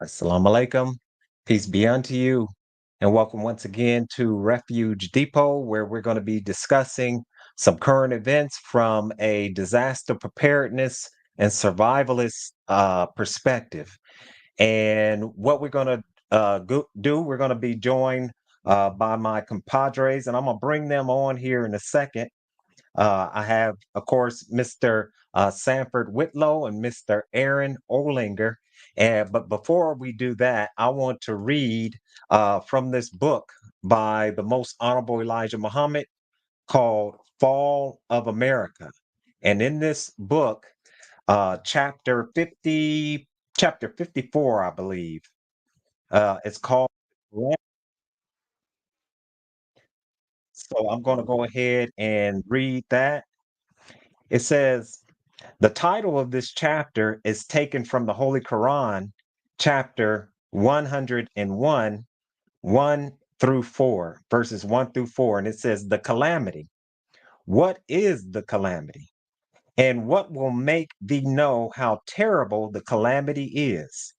Assalamu alaikum. Peace be unto you. And welcome once again to Refuge Depot, where we're going to be discussing some current events from a disaster preparedness and survivalist perspective. And what we're going to do, we're going to be joined by my compadres, and I'm going to bring them on here in a second. I have, of course, Mr. Sanford Whitlow and Mr. Aaron Olinger. But before we do that, I want to read from this book by the Most Honorable Elijah Muhammad called Fall of America. And in this book, chapter 50, chapter 54, I believe, it's called. So I'm going to go ahead and read that. It says, the title of this chapter is taken from the Holy Quran, chapter 101, 1 through 4, verses 1 through 4. And it says, the calamity. What is the calamity? And what will make thee know how terrible the calamity is?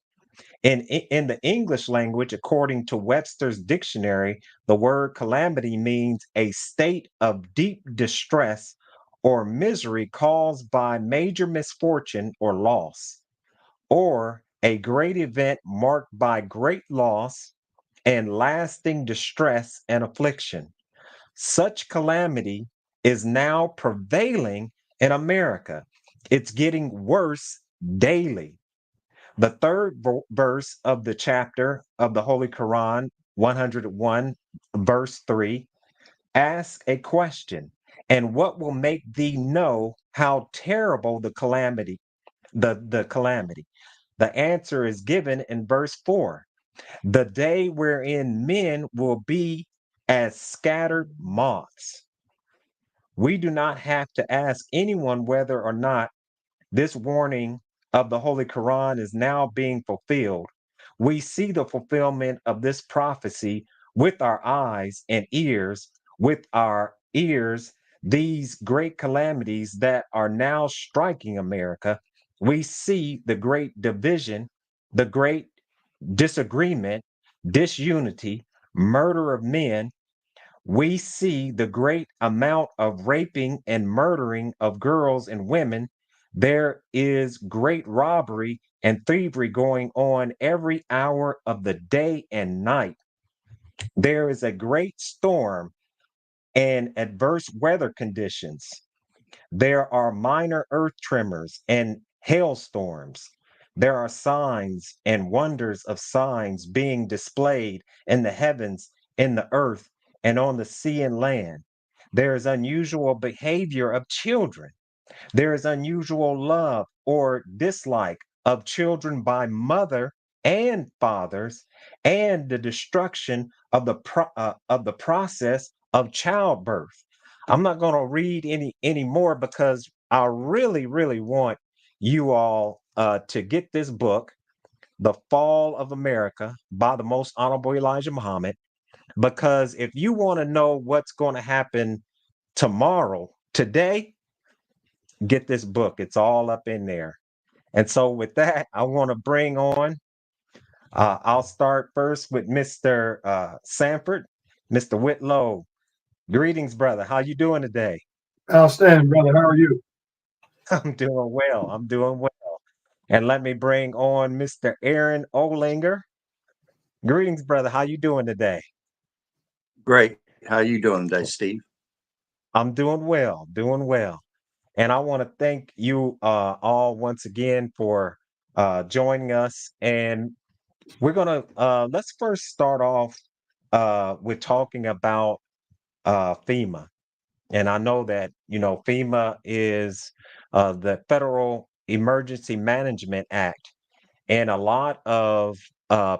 In the English language, according to Webster's dictionary, the word calamity means a state of deep distress or misery caused by major misfortune or loss, or a great event marked by great loss and lasting distress and affliction. Such calamity is now prevailing in America. It's getting worse daily. The third verse of the chapter of the Holy Quran, 101, verse 3, asks a question, and what will make thee know how terrible the calamity, the calamity? The answer is given in verse 4. The day wherein men will be as scattered moths. We do not have to ask anyone whether or not this warning of the Holy Quran is now being fulfilled. We see the fulfillment of this prophecy with our eyes and ears, with our ears, these great calamities that are now striking America. We see the great division, the great disagreement, disunity, murder of men. We see the great amount of raping and murdering of girls and women. There is great robbery and thievery going on every hour of the day and night. There is a great storm and adverse weather conditions. There are minor earth tremors and hailstorms. There are signs and wonders of signs being displayed in the heavens, in the earth, and on the sea and land. There is unusual behavior of children. There is unusual love or dislike of children by mother and fathers, and the destruction of the process of childbirth. I'm not going to read any more because I really want you all to get this book, The Fall of America by the Most Honorable Elijah Muhammad, because if you want to know what's going to happen tomorrow, today, get this book. It's all up in there. And so with that, I want to bring on, I'll start first with Mr. Sanford, Mr. Whitlow. Greetings, brother. How you doing today? Outstanding, brother. How are you? I'm doing well. I'm doing well. And let me bring on Mr. Aaron Olinger. Greetings, brother. How you doing today? Great. How you doing today, Steve? I'm doing well, doing well. And I want to thank you all once again for joining us. And we're going to let's first start off with talking about FEMA. And I know that, FEMA is the Federal Emergency Management Act. And a lot of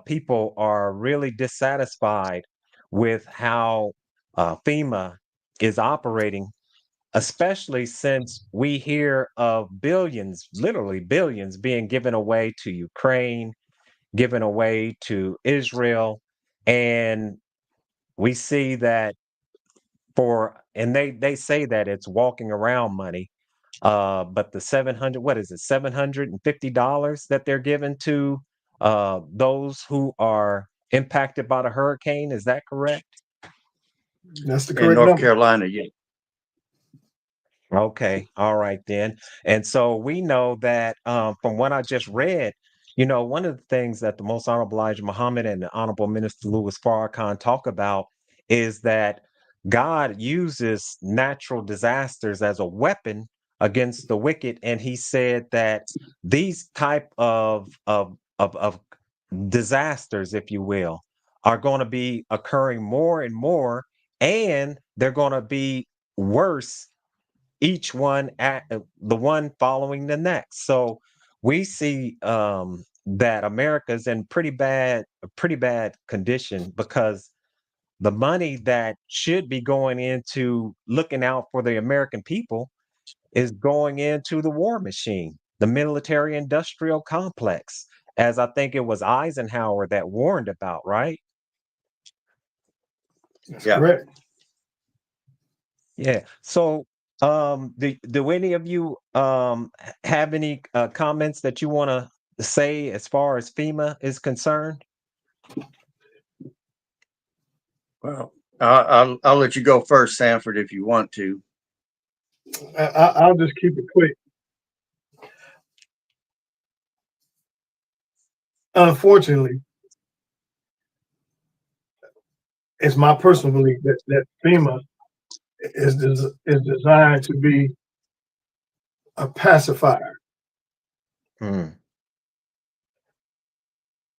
people are really dissatisfied with how FEMA is operating, especially since we hear of billions, literally billions, being given away to Ukraine, given away to Israel. And we see that and they say that it's walking around money, but the 700, what is it, $750 that they're given to those who are impacted by the hurricane. Is that correct? That's the In correct North number. Carolina, yeah. Okay, all right then. And so we know that from what I just read, one of the things that the Most Honorable Elijah Muhammad and the Honorable Minister Louis Farrakhan talk about is that God uses natural disasters as a weapon against the wicked, and He said that these type of disasters, if you will, are going to be occurring more and more, and they're going to be worse each one at the one following the next. So we see that America's in pretty bad condition because the money that should be going into looking out for the American people is going into the war machine, the military industrial complex, as I think it was Eisenhower that warned about, right? That's Yeah. correct. Yeah. So, do any of you have any comments that you want to say as far as FEMA is concerned? Well, I'll let you go first, Sanford, if you want to. I'll just keep it quick. Unfortunately, it's my personal belief that FEMA is designed to be a pacifier. Hmm.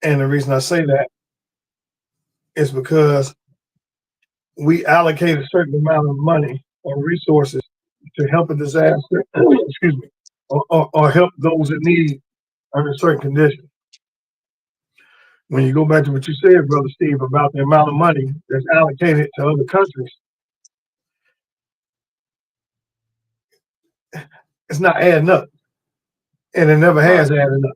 And the reason I say that is because we allocate a certain amount of money or resources to help a disaster, excuse me, or help those in need under certain conditions. When you go back to what you said, Brother Steve, about the amount of money that's allocated to other countries, it's not adding up. And it never has added up.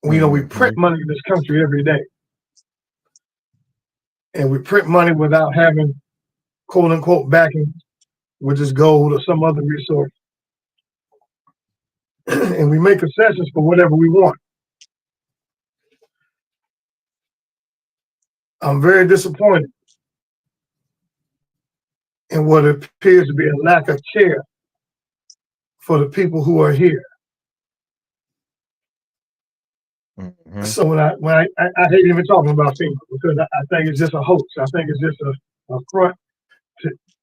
We print money in this country every day. And we print money without having quote unquote backing, which is gold or some other resource. And we make concessions for whatever we want. I'm very disappointed in what appears to be a lack of care for the people who are here. Mhm. So when I hate even talking about FEMA because I think it's just a hoax. I think it's just a front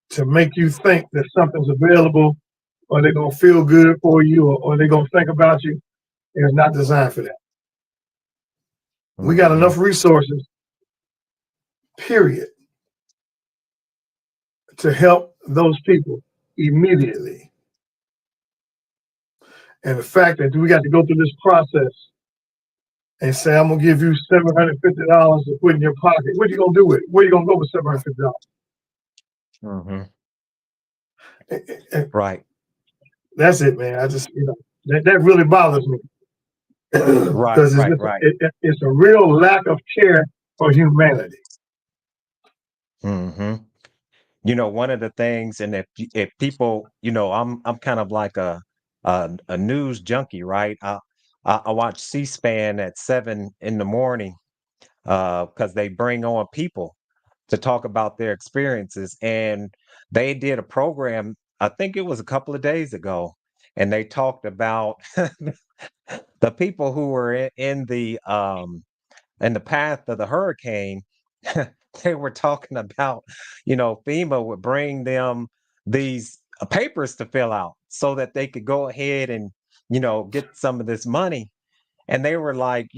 to make you think that something's available or they're gonna feel good for you or they're gonna think about you. And it's not designed for that. We got enough resources, period, to help those people immediately. And the fact that we got to go through this process and say, I'm gonna give you $750 to put in your pocket. What are you gonna do with it? Where are you gonna go with $750? Right. That's it, man. I just, that really bothers me. Because it's a real lack of care for humanity. One of the things, and if people, I'm kind of like a news junkie, right? I watch C-SPAN at 7 in the morning because they bring on people to talk about their experiences, and they did a program. I think it was a couple of days ago, and they talked about the people who were in the path of the hurricane. They were talking about, FEMA would bring them these papers to fill out so that they could go ahead and, get some of this money. And they were like,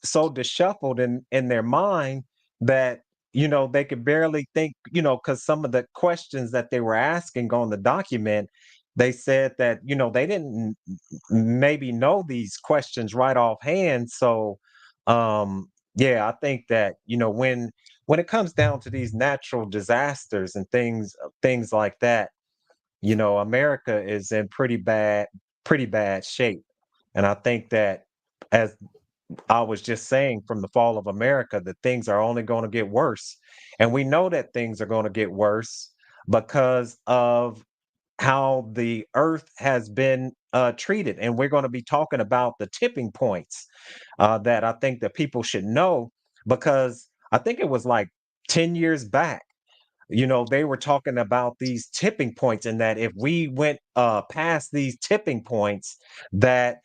so disheveled in their mind that, they could barely think, because some of the questions that they were asking on the document, they said that, they didn't maybe know these questions right offhand. So, yeah, I think that, when it comes down to these natural disasters and things like that, America is in pretty bad shape. And I think that, as I was just saying, from the fall of America, that things are only going to get worse. And we know that things are going to get worse because of how the earth has been treated. And we're going to be talking about the tipping points that I think that people should know, because I think it was like 10 years back, they were talking about these tipping points, and that if we went past these tipping points, that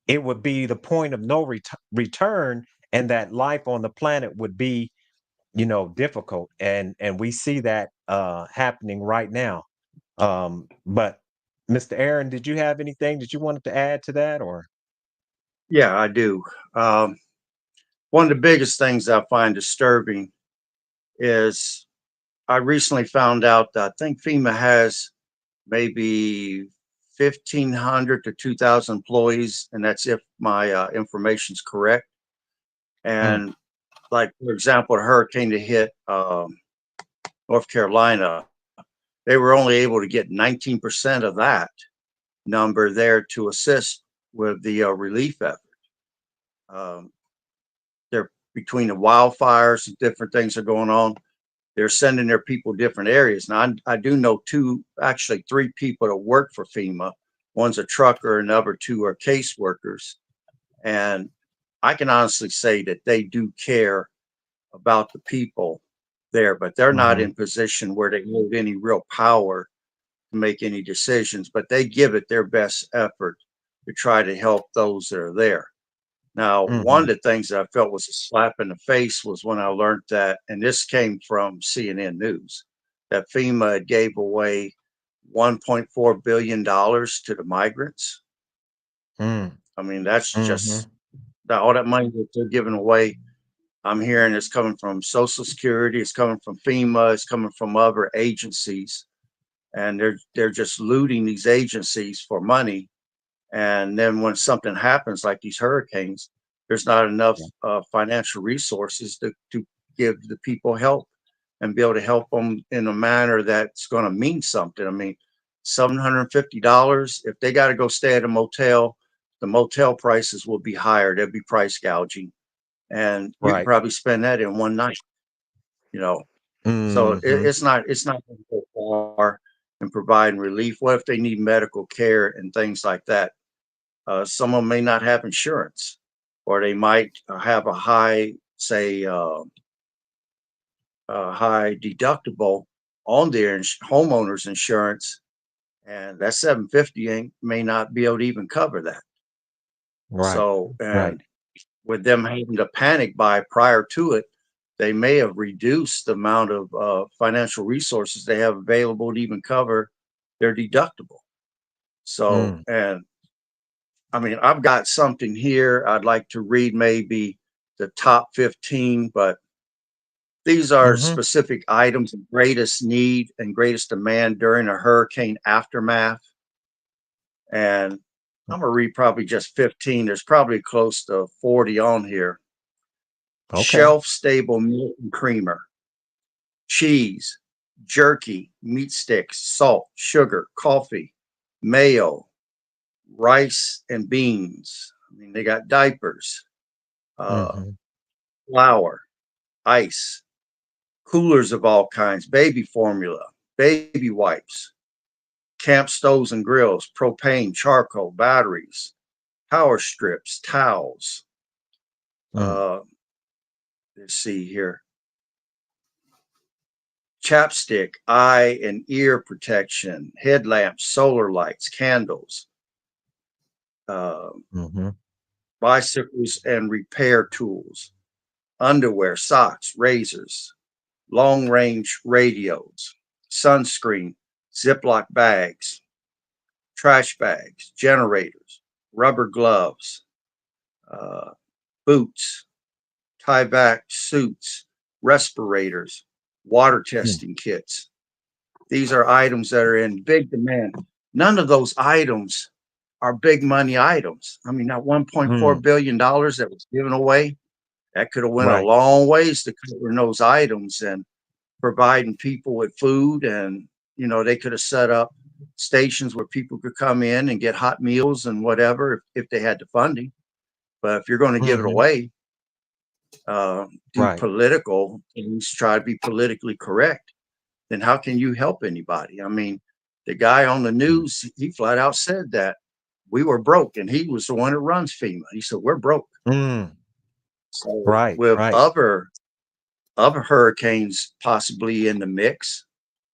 it would be the point of no return, and that life on the planet would be, difficult. And we see that happening right now. But Mr. Aaron, did you have anything that you wanted to add to that, or? Yeah, I do. Um, One of the biggest things I find disturbing is I recently found out that I think FEMA has maybe 1,500 to 2,000 employees, and that's if my information's correct. Mm, And like, for example, a hurricane that hit North Carolina, they were only able to get 19% of that number there to assist with the relief effort. Um, they're between the wildfires and different things are going on. They're sending their people different areas. Now, I do know actually three people that work for FEMA. One's a trucker, and the other two are caseworkers. And I can honestly say that they do care about the people there, but they're not mhm, in position where they hold any real power to make any decisions, but they give it their best effort to try to help those that are there. Now, one of mhm, the things that I felt was a slap in the face was when I learned that, and this came from CNN News, that FEMA gave away $1.4 billion to the migrants. mm, I mean, that's just mhm, all that money that they're giving away. I'm hearing it's coming from Social Security, it's coming from FEMA, it's coming from other agencies, and they're just looting these agencies for money. And then when something happens like these hurricanes, there's not enough yeah, financial resources to give the people help and be able to help them in a manner that's going to mean something. I mean, $750, if they got to go stay at a motel, the motel prices will be higher. There'll be price gouging. And you can right. probably spend that in one night, you know. So Mhm, it's not going to go far in providing relief. What if they need medical care and things like that? Someone may not have insurance, or they might have a high, say, a high deductible on their homeowner's insurance, and that 750 may not be able to even cover that. right, So, right. and with them having to panic buy prior to it, they may have reduced the amount of financial resources they have available to even cover their deductible. So, Mm, and I mean, I've got something here. I'd like to read maybe the top 15, but these are mhm, specific items of greatest need and greatest demand during a hurricane aftermath. And I'm going to read probably just 15. There's probably close to 40 on here. okay. Shelf stable milk and creamer, cheese, jerky, meat sticks, salt, sugar, coffee, mayo, rice and beans. I mean, they got diapers, uh, Mhm, flour, ice, coolers of all kinds, baby formula, baby wipes, camp stoves and grills, propane, charcoal, batteries, power strips, towels. mm, Uh, let's see here. Chapstick, eye and ear protection, headlamps, solar lights, candles, uh, mhm, bicycles and repair tools, underwear, socks, razors, long range radios, sunscreen, Ziploc bags, trash bags, generators, rubber gloves, uh, boots, tie back suits, respirators, water mm, testing kits. These are items that are in big demand. None of those items are big money items. I mean, that $1.4 mm, billion dollars that was given away, that could have went a right. long ways to cover those items and providing people with food. And, they could have set up stations where people could come in and get hot meals and whatever if they had the funding. But if you're going to give it Mhm, away, do right. political things, try to be politically correct, then how can you help anybody? I mean, The guy on the news, he flat out said that we were broke, and he was the one that runs FEMA. He said, we're broke. Mm, So right, with right. other hurricanes possibly in the mix,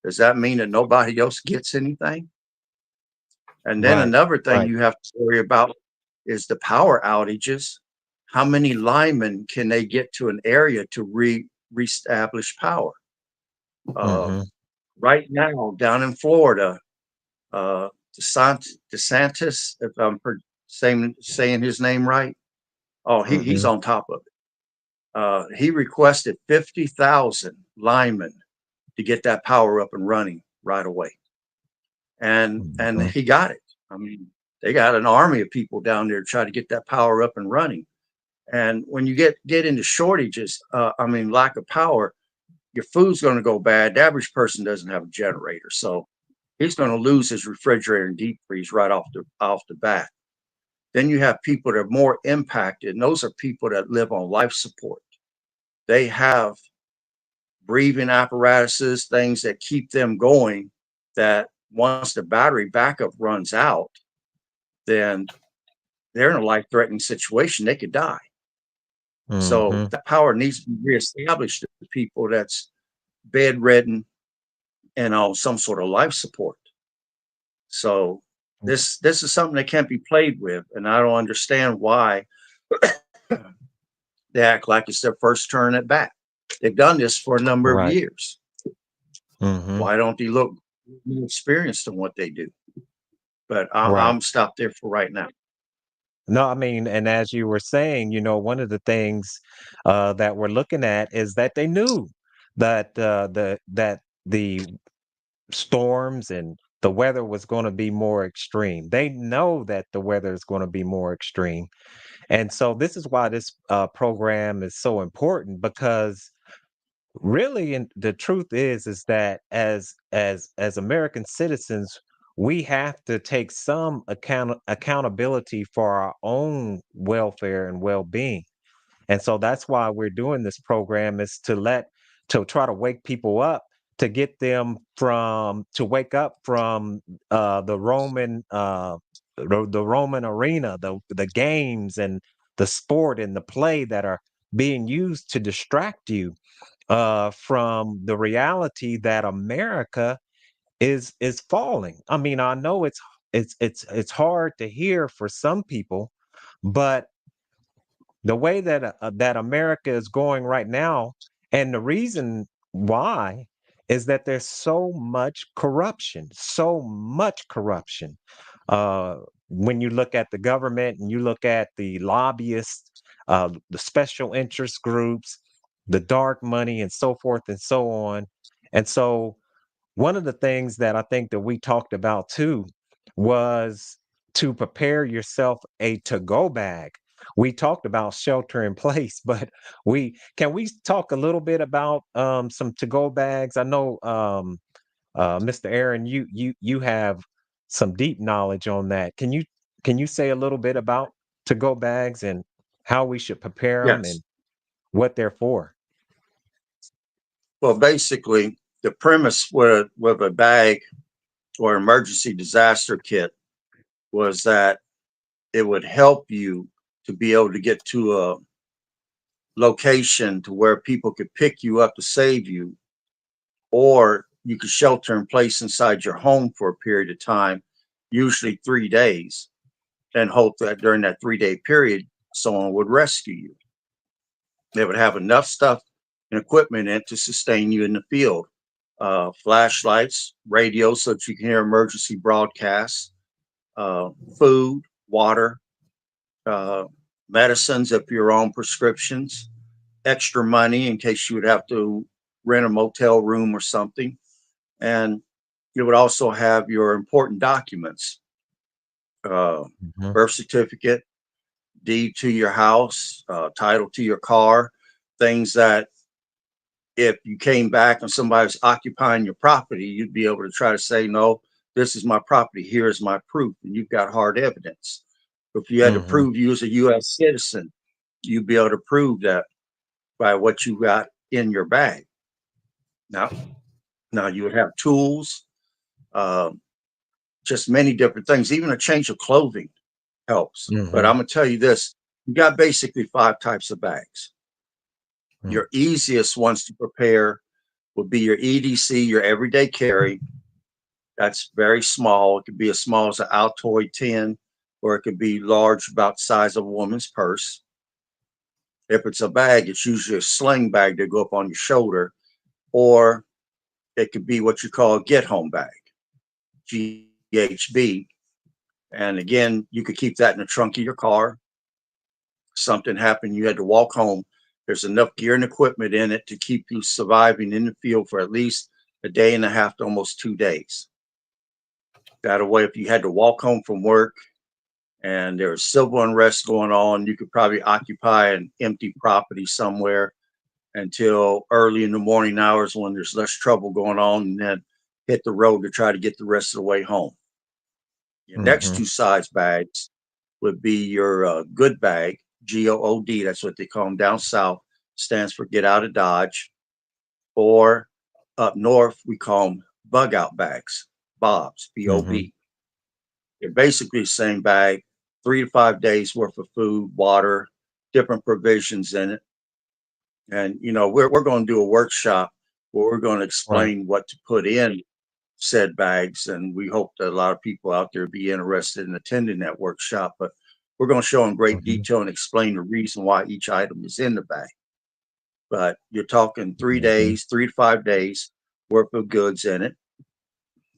does that mean that nobody else gets anything? And then Right, another thing right. you have to worry about is the power outages. How many linemen can they get to an area to reestablish power? Uh, Mm-hmm. right now, down in Florida, DeSantis, if I'm saying his name right, oh, he's Mm-hmm. on top of it. He requested 50,000 linemen to get that power up and running right away, and Mm-hmm. he got it. I mean, they got an army of people down there to try to get that power up and running. And when you get into shortages, I mean, lack of power, your food's going to go bad. The average person doesn't have a generator, so he's going to lose his refrigerator and deep freeze right off the bat. Then you have people that are more impacted, and those are people that live on life support. They have breathing apparatuses, things that keep them going, that once the battery backup runs out, then they're in a life-threatening situation. They could die. So Mm-hmm. the power needs to be reestablished to people that's bedridden and on some sort of life support. So this is something that can't be played with, and I don't understand why they act like it's their first turn at bat. They've done this for a number of Right. years. Mm-hmm. Why don't they look more experienced in what they do? But Right. I'm stopped there for right now. No, I mean, and as you were saying, one of the things that we're looking at is that they knew that the storms and the weather was going to be more extreme. They know that the weather is going to be more extreme, and so this is why this program is so important because really, and the truth is that as American citizens, we have to take some accountability for our own welfare and well-being. And so that's why we're doing this program is to try to wake people up, to get them to wake up from the Roman arena, the games and the sport and the play that are being used to distract you from the reality that America is falling. I mean, I know it's hard to hear for some people, but the way that America is going right now, and the reason why is that there's so much corruption, so much corruption. Uh, when you look at the government and you look at the lobbyists, the special interest groups, the dark money, and so forth and so on. And so one of the things that I think that we talked about too was to prepare yourself a to-go bag. We talked about shelter in place, but we talk a little bit about some to-go bags? I know Mr. Aaron, you have some deep knowledge on that. Can you say a little bit about to-go bags and how we should prepare them and Yes. what they're for? Well, basically, the premise with a bag or emergency disaster kit was that it would help you to be able to get to a location to where people could pick you up to save you, or you could shelter in place inside your home for a period of time, usually 3 days, and hope that during that 3 day period, someone would rescue you. They would have enough stuff and equipment in it to sustain you in the field. Flashlights, radio so that you can hear emergency broadcasts, food, water, uh, medicines if you're on prescriptions, extra money in case you would have to rent a motel room or something. And you would also have your important documents, uh, Mhm, birth certificate, deed to your house, title to your car, things that if you came back and somebody was occupying your property, you'd be able to try to say, no, this is my property. Here is my proof. And you've got hard evidence. If you had to mhm, prove you was a U.S. citizen, you'd be able to prove that by what you got in your bag. Now you would have tools, just many different things. Even a change of clothing helps. But Mhm. I'm gonna tell you this: you got basically 5 types of bags. Mm. Your easiest ones to prepare would be your EDC, your everyday carry. That's very small. It could be as small as an Altoid tin, or it could be large, about the size of a woman's purse. If it's a bag, it's usually a sling bag that go up on your shoulder, or it could be what you call a get home bag, GHB. And again, you could keep that in the trunk of your car. Something happened, you had to walk home. There's enough gear and equipment in it to keep you surviving in the field for at least a day and a half to almost 2 days. That way, if you had to walk home from work and there was civil unrest going on, you could probably occupy an empty property somewhere until early in the morning hours when there's less trouble going on, and then hit the road to try to get the rest of the way home. Your next Mhm. two size bags would be your good bag, GOOD. That's what they call them down south. Stands for get out of Dodge. Or up north, we call them bug out bags, BOBs, Mhm. BOB. They're basically the same bag, 3 to 5 days worth of food, water, different provisions in it. And we're going to do a workshop where we're going to Right. explain what to put in said bags, and we hope that a lot of people out there be interested in attending that workshop. But we're going to show in great Mhm. detail and explain the reason why each item is in the bag. But you're talking three Mhm. days, 3 to 5 days worth of goods in it.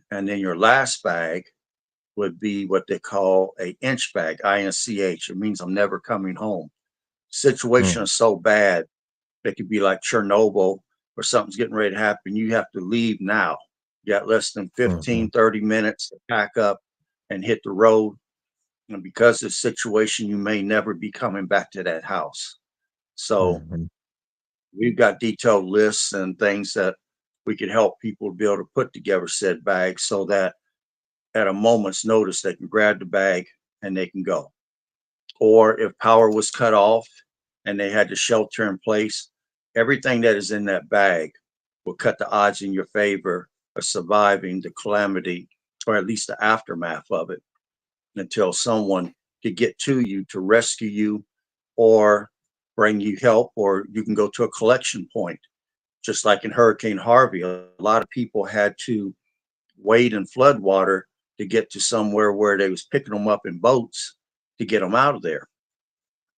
And then your last bag would be what they call a inch bag, INCH. It means I'm never coming home. Situation Mm. is so bad, it could be like Chernobyl, or something's getting ready to happen. You have to leave now. You got less than Mhm. 15, 30 minutes to pack up and hit the road. And because of the situation, you may never be coming back to that house. So Mhm. we've got detailed lists and things that we can help people be able to put together said bags so that at a moment's notice they can grab the bag and they can go. Or if power was cut off and they had to shelter in place, everything that is in that bag will cut the odds in your favor of surviving the calamity, or at least the aftermath of it, until someone could get to you to rescue you or bring you help, or you can go to a collection point. Just like in Hurricane Harvey, a lot of people had to wade in flood water to get to somewhere where they was picking them up in boats to get them out of there.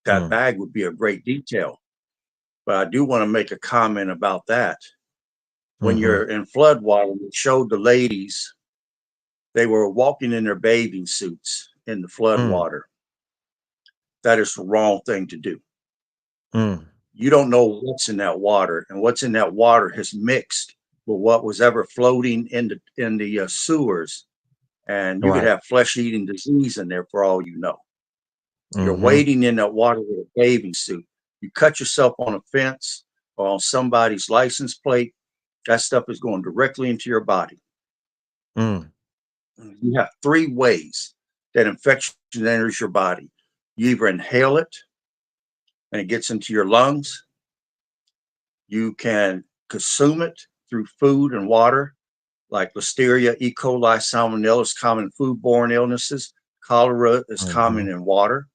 That Mm. bag would be a great detail. But I do want to make a comment about that. When Mhm. you're in flood water, we showed the ladies, they were walking in their bathing suits in the flood Mm. water. That is the wrong thing to do. Mm. You don't know what's in that water, and what's in that water has mixed with what was ever floating in the sewers, and you could Right. have flesh-eating disease in there for all you know. You're Mhm. wading in that water with a bathing suit. You cut yourself on a fence or on somebody's license plate, that stuff is going directly into your body. Mm. You have 3 ways that infection enters your body. You either inhale it and it gets into your lungs, you can consume it through food and water, like Listeria, E. coli, Salmonella is common foodborne illnesses, cholera is common Mhm. in water,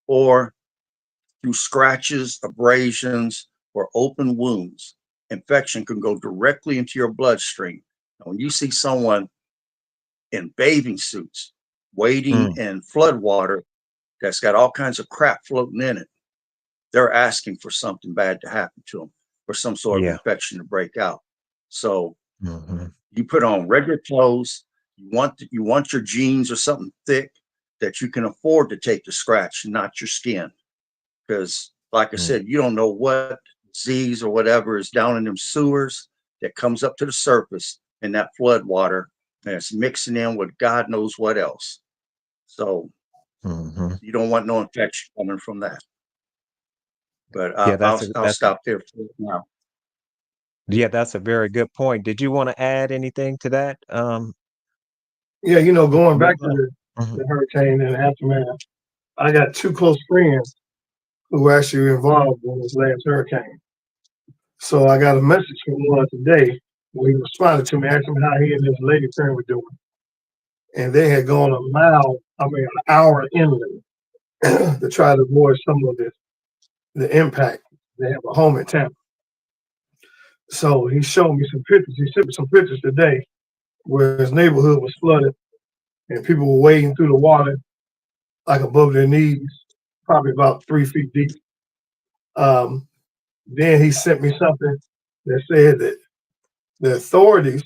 or through scratches, abrasions, or open wounds. Infection can go directly into your bloodstream. Now, when you see someone in bathing suits, wading Mm. in flood water that's got all kinds of crap floating in it, they're asking for something bad to happen to them, for some sort of Yeah. infection to break out. So Mhm. you put on regular clothes. You want your jeans or something thick that you can afford to take the scratch, not your skin. Because, like I Mm. said, you don't know what disease or whatever is down in them sewers that comes up to the surface in that flood water, and it's mixing in with God knows what else. So Mhm. you don't want no infection coming from that. But Yeah, I'll stop there for now. that's a very good point. Did you wanna add anything to that? Yeah, going back to Mhm. the hurricane and aftermath, I got two close friends who were actually involved in this last hurricane. So I got a message from one today where he responded to me, asking me how he and his lady friend were doing. and they had gone an hour inland to try to avoid some of the impact. They have a home in Tampa. So he showed me some pictures. He sent me some pictures today where his neighborhood was flooded and people were wading through the water like above their knees, probably about 3 feet deep. Um, then he sent me something that said that the authorities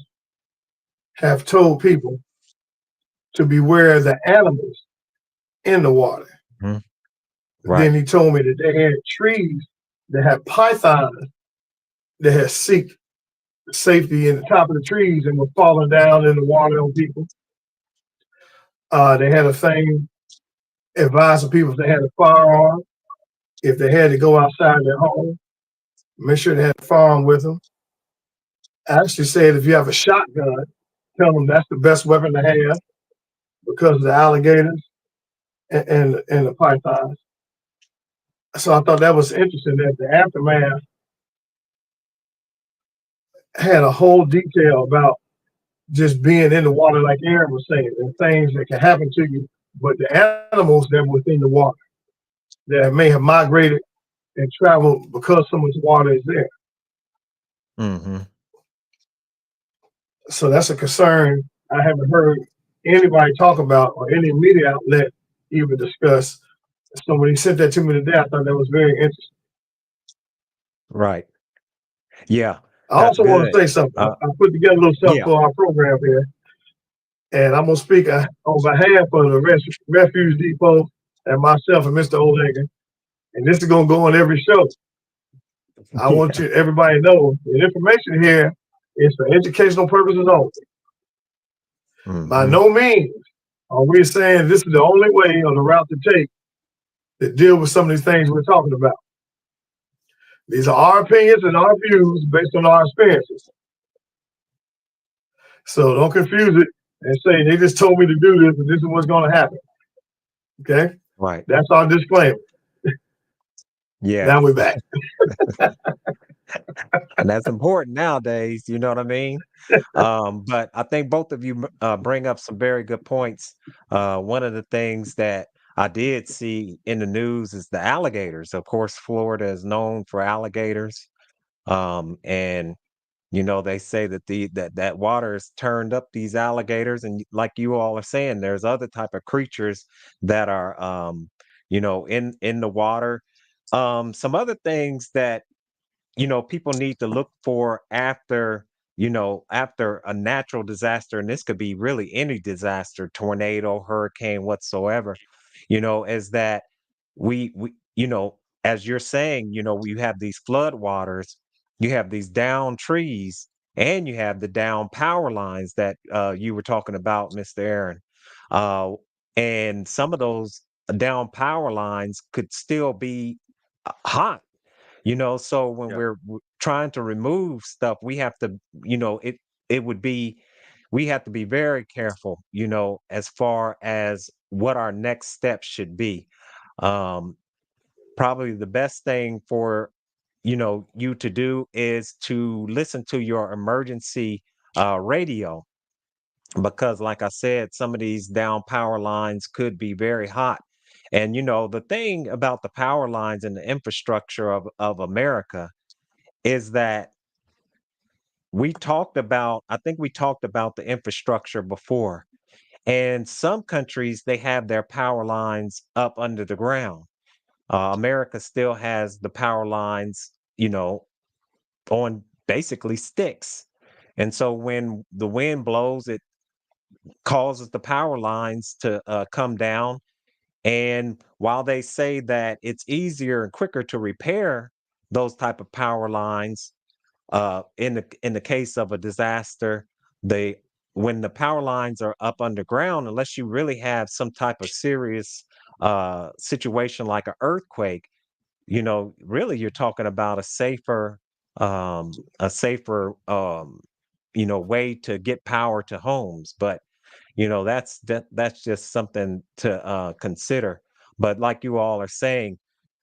have told people to beware of the animals in the water. Mhm. Then Right. he told me that they had trees that had pythons that had seek safety in the top of the trees and were falling down in the water on people. They had a thing advising people if they had a firearm, if they had to go outside their home, make sure they had a firearm with them. I actually said if you have a shotgun, tell them that's the best weapon to have because of the alligators and the pythons. So I thought that was interesting that the aftermath had a whole detail about just being in the water, like Aaron was saying, and things that can happen to you, but the animals that were within the water that may have migrated and traveled because so much water is there. Hmm. So that's a concern I haven't heard anybody talk about or any media outlet even discuss. So when he sent that to me today, I thought that was very interesting. Right. Yeah. I That's also want good. to say something. I put together a little stuff Yeah. for our program here, and I'm going to speak on behalf of the Refuge Depot and myself and Mr. Olegan. And this is going to go on every show. I want Yeah. you, everybody to know the information here is for educational purposes only. By Hmm. no means are we saying this is the only way or the route to take to deal with some of these things we're talking about. These are our opinions and our views based on our experiences. So don't confuse it and say they just told me to do this and this is what's going to happen. Okay? Right. That's our disclaimer. Yeah. Now we're back. And that's important nowadays, you know what I mean? But I think both of you bring up some very good points. One of the things that I did see in the news is the alligators. Of course, Florida is known for alligators. And they say that that water has turned up these alligators, and like you all are saying, there's other type of creatures that are in the water. Some other things that people need to look for after a natural disaster, and this could be really any disaster, tornado, hurricane, whatsoever, is that as you're saying, we have these flood waters, you have these down trees, and you have the down power lines that you were talking about, Mr. Aaron. Uh, and some of those down power lines could still be hot. So when Yeah. we're trying to remove stuff, we have to, it would be, we have to be very careful, as far as what our next steps should be. Um, Probably the best thing for, you to do is to listen to your emergency radio, because like I said, some of these down power lines could be very hot. And the thing about the power lines and the infrastructure of America is that I think we talked about the infrastructure before. And some countries, they have their power lines up under the ground. America still has the power lines, on basically sticks. And so when the wind blows, it causes the power lines to come down. And while they say that it's easier and quicker to repair those type of power lines, in the case of a disaster, they when the power lines are up underground, unless you really have some type of serious situation like an earthquake, really you're talking about a safer way to get power to homes. But that's just something to consider. But like you all are saying,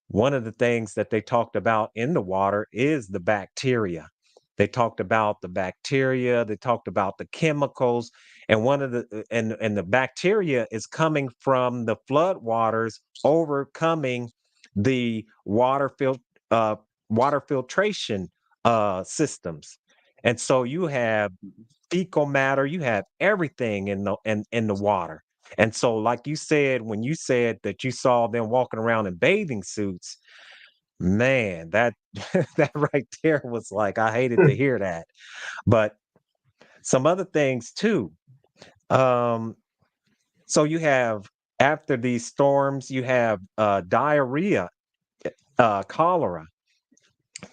one of the things that they talked about in the water is the bacteria. They talked about the bacteria, they talked about the chemicals, and one of the and the bacteria is coming from the flood waters overcoming the uh, water filtration systems, and so you have fecal matter, you have everything in the water. And so, like you said, when you said that you saw them walking around in bathing suits, man, that that right there was like I hated to hear that. But some other things too. Um, so you have after these storms, you have diarrhea, cholera,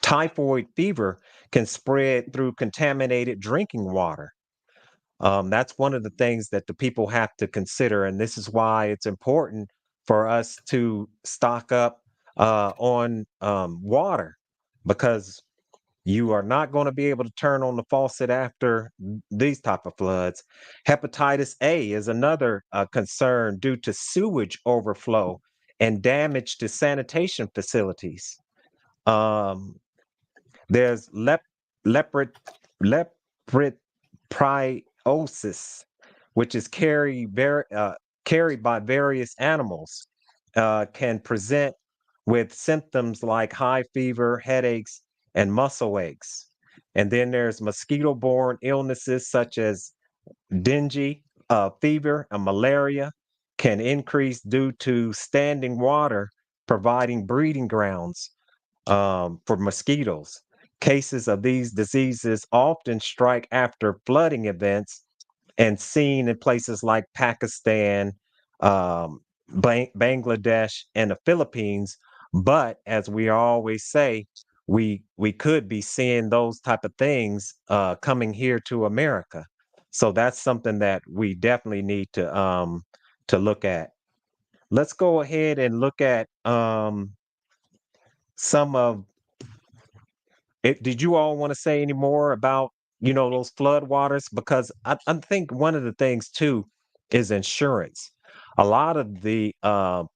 typhoid fever can spread through contaminated drinking water. That's one of the things that the people have to consider, and this is why it's important for us to stock up on water, because you are not going to be able to turn on the faucet after these type of floods. Hepatitis A is another concern due to sewage overflow and damage to sanitation facilities. Um, there's leprid lepridpriosis, which is carried by various animals, can present with symptoms like high fever, headaches, and muscle aches. And then there's mosquito-borne illnesses such as dengue, fever, and malaria can increase due to standing water providing breeding grounds for mosquitoes. Cases of these diseases often strike after flooding events and seen in places like Pakistan, Bangladesh, and the Philippines. But as we always say, we could be seeing those type of things coming here to America. So that's something that we definitely need to look at. Let's go ahead and look at some of did you all want to say any more about, those flood waters? Because I think one of the things too is insurance. A lot of the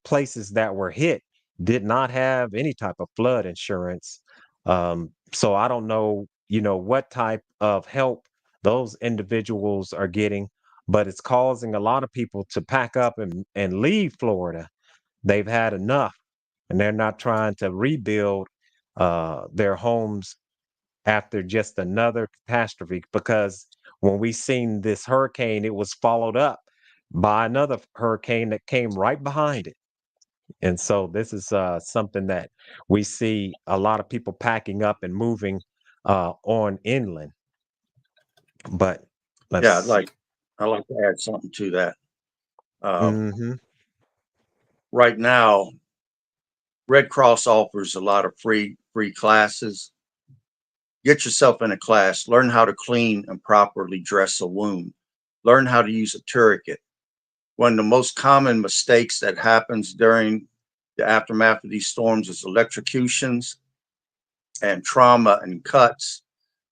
places that were hit did not have any type of flood insurance. So I don't know, what type of help those individuals are getting, but it's causing a lot of people to pack up and leave Florida. They've had enough, and they're not trying to rebuild their homes after just another catastrophe, because when we seen this hurricane, it was followed up by another hurricane that came right behind it. And so this is something that we see a lot of people packing up and moving on inland. But Yeah, let's. I'd like to add something to that. Hmm. Right now, Red Cross offers a lot of free classes. Get yourself in a class, learn how to clean and properly dress a wound, learn how to use a tourniquet. One of the most common mistakes that happens during the aftermath of these storms is electrocutions and trauma and cuts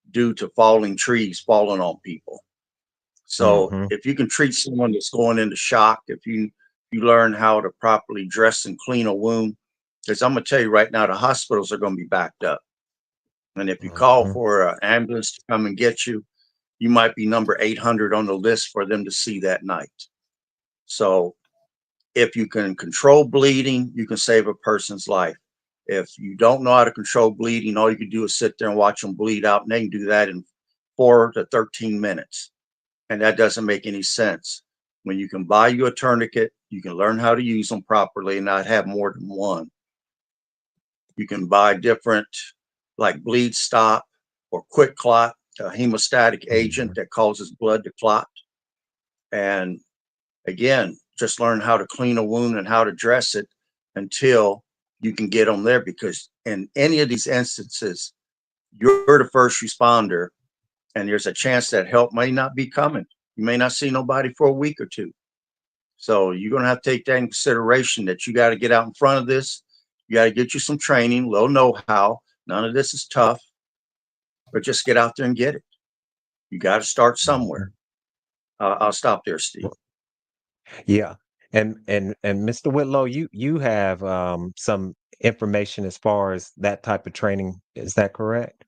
due to falling trees falling on people. So Hmm. if you can treat someone that's going into shock, if you learn how to properly dress and clean a wound, because I'm gonna tell you right now, the hospitals are gonna be backed up. And if you call Hmm. for an ambulance to come and get you, you might be number 800 on the list for them to see that night. So if you can control bleeding, you can save a person's life. If you don't know how to control bleeding, all you can do is sit there and watch them bleed out, and they can do that in 4 to 13 minutes. And that doesn't make any sense. When you can buy you a tourniquet, you can learn how to use them properly and not have more than one. You can buy different, like bleed stop or quick clot, a hemostatic agent Hmm. that causes blood to clot. And again, just learn how to clean a wound and how to dress it until you can get them there. Because in any of these instances, you're the first responder, and there's a chance that help may not be coming. You may not see nobody for a week or two. So you're going to have to take that in consideration, that you got to get out in front of this. You got to get you some training, little know-how. None of this is tough, but just get out there and get it. You got to start somewhere. I'll stop there, Steve. Yeah. And Mr. Whitlow, you have some information as far as that type of training. Is that correct?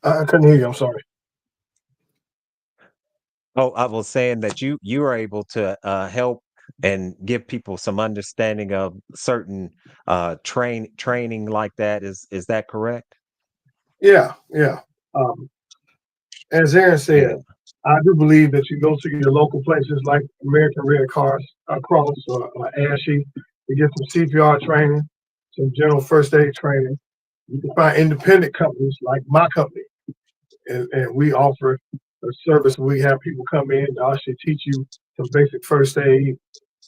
I couldn't hear you. I'm sorry. Oh, I was saying that you are able to help and give people some understanding of certain training like that. Is that correct? Yeah, yeah. Um, as Aaron said, Yeah. I do believe that you go to your local places like American Red Cross or ASHE to get some CPR training, some general first aid training. You can find independent companies like my company, and we offer a service where we have people come in to actually teach you some basic first aid,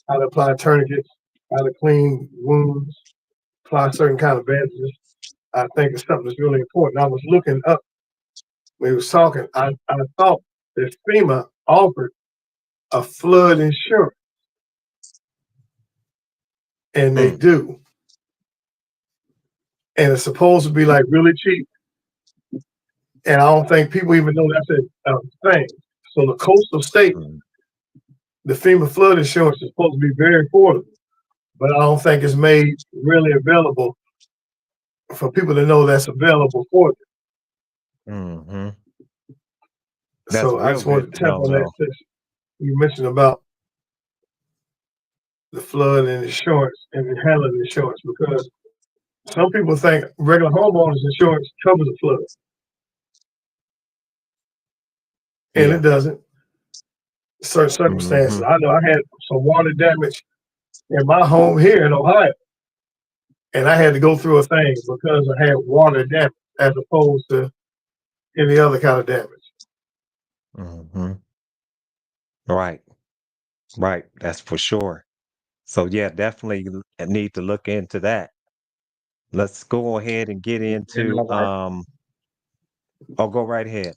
how to apply tourniquets, how to clean wounds, apply certain kind of bandages. I think it's something that's really important. I was looking up when he was talking. I thought that FEMA offered a flood insurance, and they Mm, do. And it's supposed to be like really cheap. And I don't think people even know that's a thing. So the coastal state, mm, the FEMA flood insurance is supposed to be very affordable, but I don't think it's made really available for people to know that's available for them. hmm. That's So I real just good wanted to to tap know, on that though. since you mentioned about the flood and insurance and the handling insurance because some people think regular homeowners insurance covers the flood, and it Yeah. doesn't. Certain circumstances. Hmm. I know I had some water damage in my home here in Ohio, and I had to go through a thing because I had water damage as opposed to any other kind of damage. Hmm. Right. Right. That's for sure. So yeah, definitely need to look into that. Let's go ahead and get And into oh, go right ahead.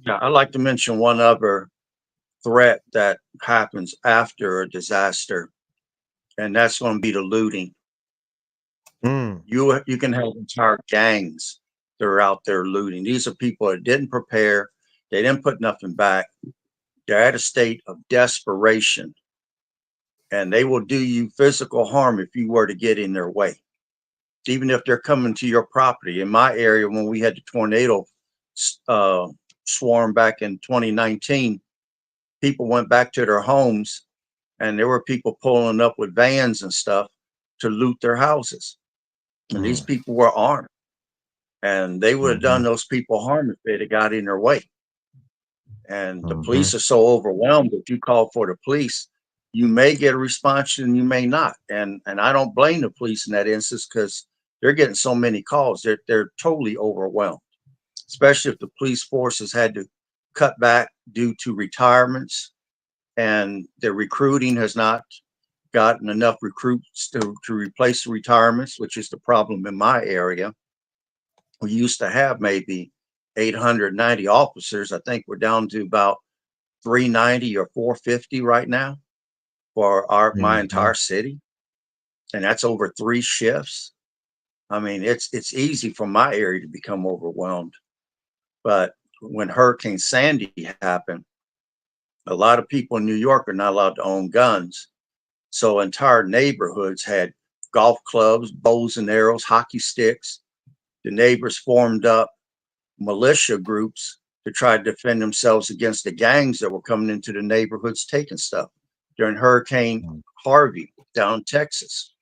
yeah, I'd like to mention one other threat that happens after a disaster, and that's going to be the looting. Mm, You can have entire gangs that are out there looting. These are people that didn't prepare, they didn't put nothing back. They're at a state of desperation, and they will do you physical harm if you were to get in their way, even if they're coming to your property. In my area, when we had the tornado uh, swarm back in 2019, people went back to their homes, and there were people pulling up with vans and stuff to loot their houses. And these mm, people were armed, and they would have done mhm, those people harm if they'd have got in their way. And the police mhm, are so overwhelmed. If you call for the police, you may get a response and you may not. And I don't blame the police in that instance because they're getting so many calls. They're totally overwhelmed, especially if the police force has had to cut back due to retirements and their recruiting has not gotten enough recruits to replace the retirements, which is the problem in my area. We used to have maybe 890 officers. I think we're down to about 390 or 450 right now for my mhm, entire city, and that's over 3 shifts. I mean, it's easy for my area to become overwhelmed. But when Hurricane Sandy happened, a lot of people in New York are not allowed to own guns. So entire neighborhoods had golf clubs, bows and arrows, hockey sticks. The neighbors formed up militia groups to try to defend themselves against the gangs that were coming into the neighborhoods taking stuff. During Hurricane mm, Harvey down in Texas,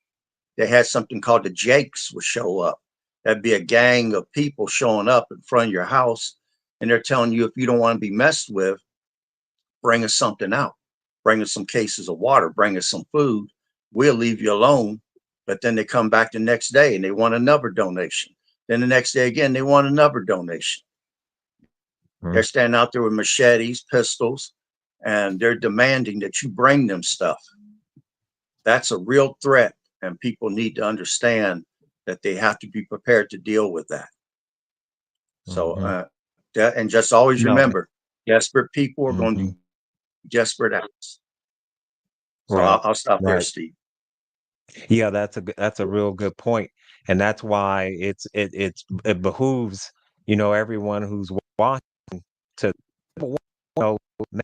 they had something called the Jakes would show up. That'd be a gang of people showing up in front of your house, and they're telling you if you don't want to be messed with, bring us something out. Bring us some cases of water, bring us some food. We'll leave you alone. But then they come back the next day and they want another donation. Then the next day again, they want another donation. They're mm, standing out there with machetes, pistols, and they're demanding that you bring them stuff. That's a real threat, and people need to understand that they have to be prepared to deal with that. So, mhm. and just always No. remember, desperate people are going to Mhm. do desperate acts. So Right. I'll stop there, Right. Steve. Yeah, that's a real good point, and that's why it behooves everyone who's watching to you know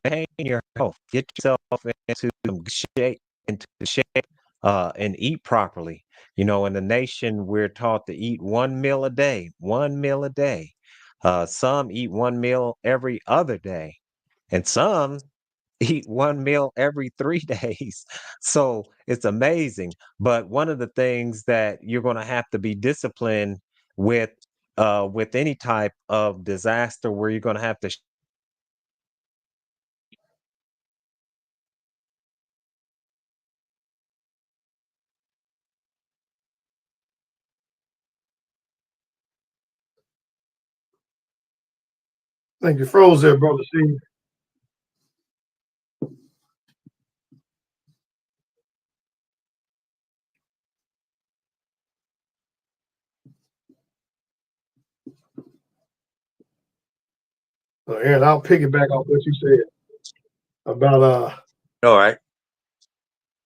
maintain your health, get yourself into some shape, and eat properly. In the nation, we're taught to eat one meal a day, one meal a day. Some eat one meal every other day. and some eat one meal every 3 days. So it's amazing. But one of the things that you're going to have to be disciplined with with any type of disaster where you're going to have to I think you froze there, brother Steve. So, Aaron, I'll piggyback off what you said about All right.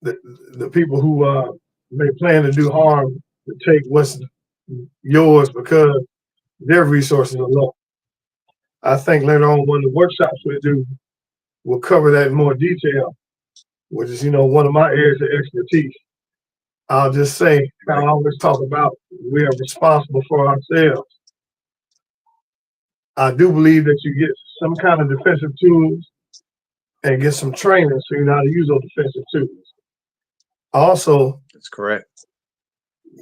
the people who may plan to do harm to take what's yours because their resources are low. I think later on one of the workshops we do will cover that in more detail, which is, one of my areas of expertise. I'll just say, I always talk about we are responsible for ourselves. I do believe that you get some kind of defensive tools and get some training so you know how to use those defensive tools. Also, That's correct.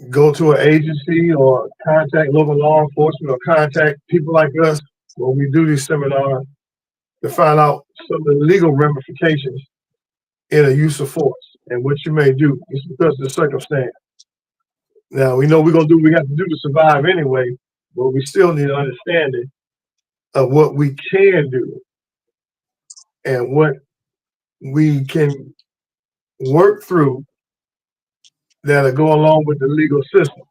go to an agency or contact local law enforcement or contact people like us when we do these seminars to find out some of the legal ramifications in a use of force and what you may do just because of the circumstance. Now, we know we're going to do what we have to do to survive anyway, but we still need an understanding of what we can do and what we can work through that'll go along with the legal system.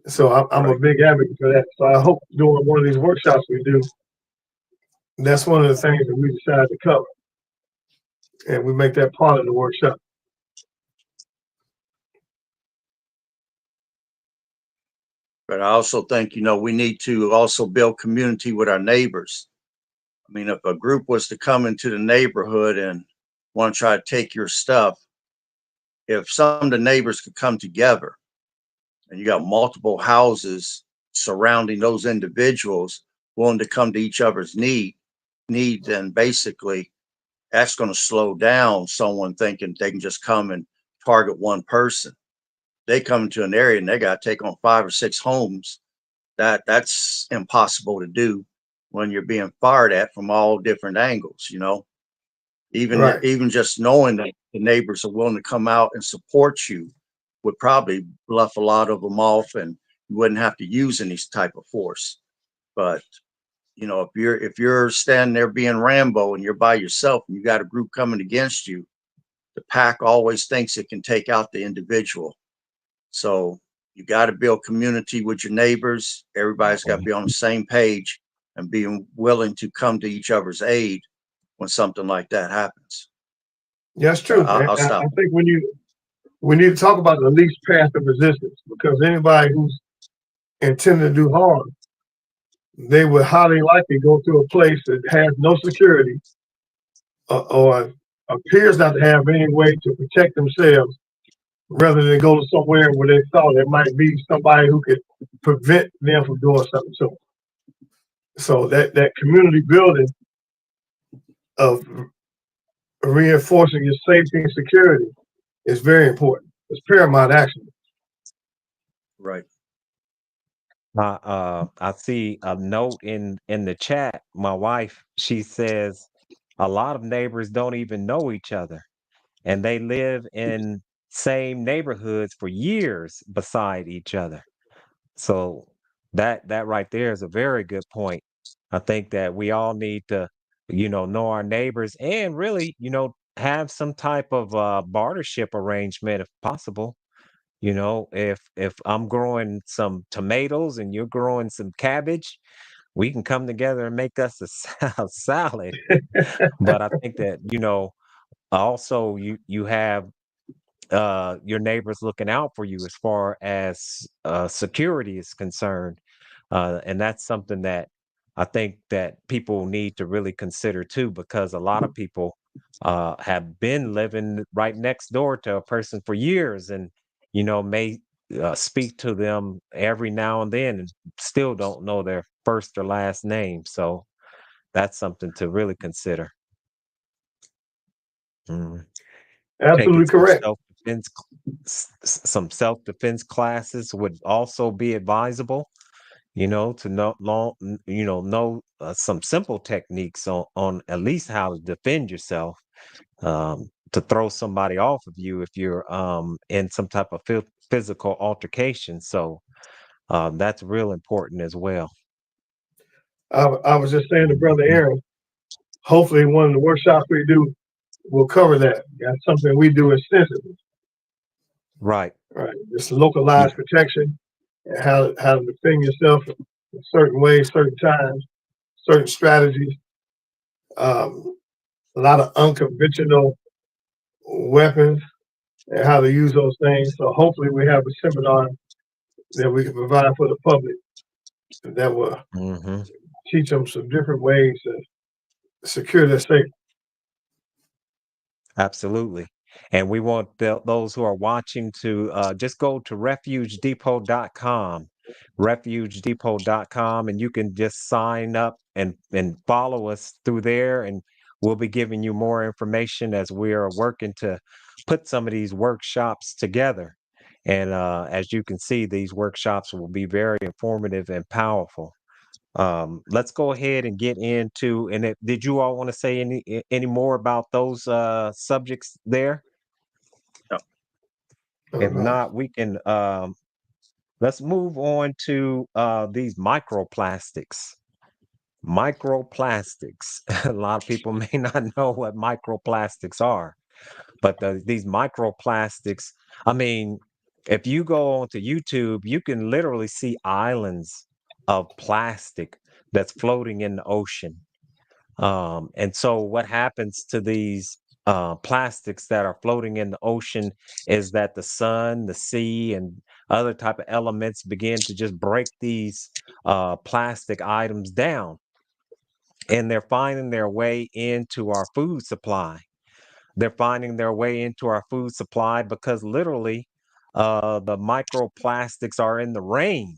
So I'm a big advocate for that. So I hope during one of these workshops we do, that's one of the things that we decide to cover. And we make that part of the workshop. But I also think, we need to also build community with our neighbors. I mean, if a group was to come into the neighborhood and want to try to take your stuff, if some of the neighbors could come together and you got multiple houses surrounding those individuals willing to come to each other's need, then basically that's going to slow down someone thinking they can just come and target one person. They come into an area and they got to take on 5 or 6 homes. That's impossible to do when you're being fired at from all different angles. Even just knowing that the neighbors are willing to come out and support you would probably bluff a lot of them off, and you wouldn't have to use any type of force. But if you're standing there being Rambo and you're by yourself and you got a group coming against you, the pack always thinks it can take out the individual. So you got to build community with your neighbors. Everybody's got to be on the same page and being willing to come to each other's aid when something like that happens. Yeah, that's true. I'll stop. I think we need to talk about the least path of resistance, because anybody who's intending to do harm, they would highly likely go to a place that has no security or appears not to have any way to protect themselves, rather than go to somewhere where they thought there might be somebody who could prevent them from doing something to them. So that community building of reinforcing your safety and security is very important. It's paramount actually. Right. I see a note in the chat. My wife, she says a lot of neighbors don't even know each other, and they live in same neighborhoods for years beside each other. So that right there is a very good point. I think that we all need to, know our neighbors and really, have some type of bartership arrangement if possible. If I'm growing some tomatoes and you're growing some cabbage, we can come together and make us a salad. But I think that, also you have your neighbors looking out for you as far as security is concerned. And that's something that I think that people need to really consider too, because a lot of people have been living right next door to a person for years and, may speak to them every now and then and still don't know their first or last name. So that's something to really consider. Mhm. Taking Absolutely correct. some self-defense classes would also be advisable, to know some simple techniques on at least how to defend yourself, to throw somebody off of you if you're in some type of physical altercation. So that's real important as well. I was just saying to Brother Mhm. Aaron, hopefully one of the workshops we do will cover that. That's something we do extensively, Right. right? Just Yeah. localized protection and how to defend yourself in certain ways, certain times, certain strategies. Um, a lot of unconventional weapons and how to use those things. So hopefully we have a seminar that we can provide for the public that will Hmm. teach them some different ways to secure their safety. Absolutely. And we want those who are watching to just go to refugedepot.com, and you can just sign up and follow us through there. And we'll be giving you more information as we are working to put some of these workshops together. And as you can see, these workshops will be very informative and powerful. Let's go ahead and get into, and did you all want to say any more about those subjects there? No. If No. not, we can let's move on to these microplastics. Microplastics. A lot of people may not know what microplastics are, but these microplastics, I mean, if you go onto YouTube, you can literally see islands of plastic that's floating in the ocean. And so what happens to these plastics that are floating in the ocean is that the sun, the sea, and other type of elements begin to just break these plastic items down, and they're finding their way into our food supply. They're finding their way into our food supply because literally the microplastics are in the rain.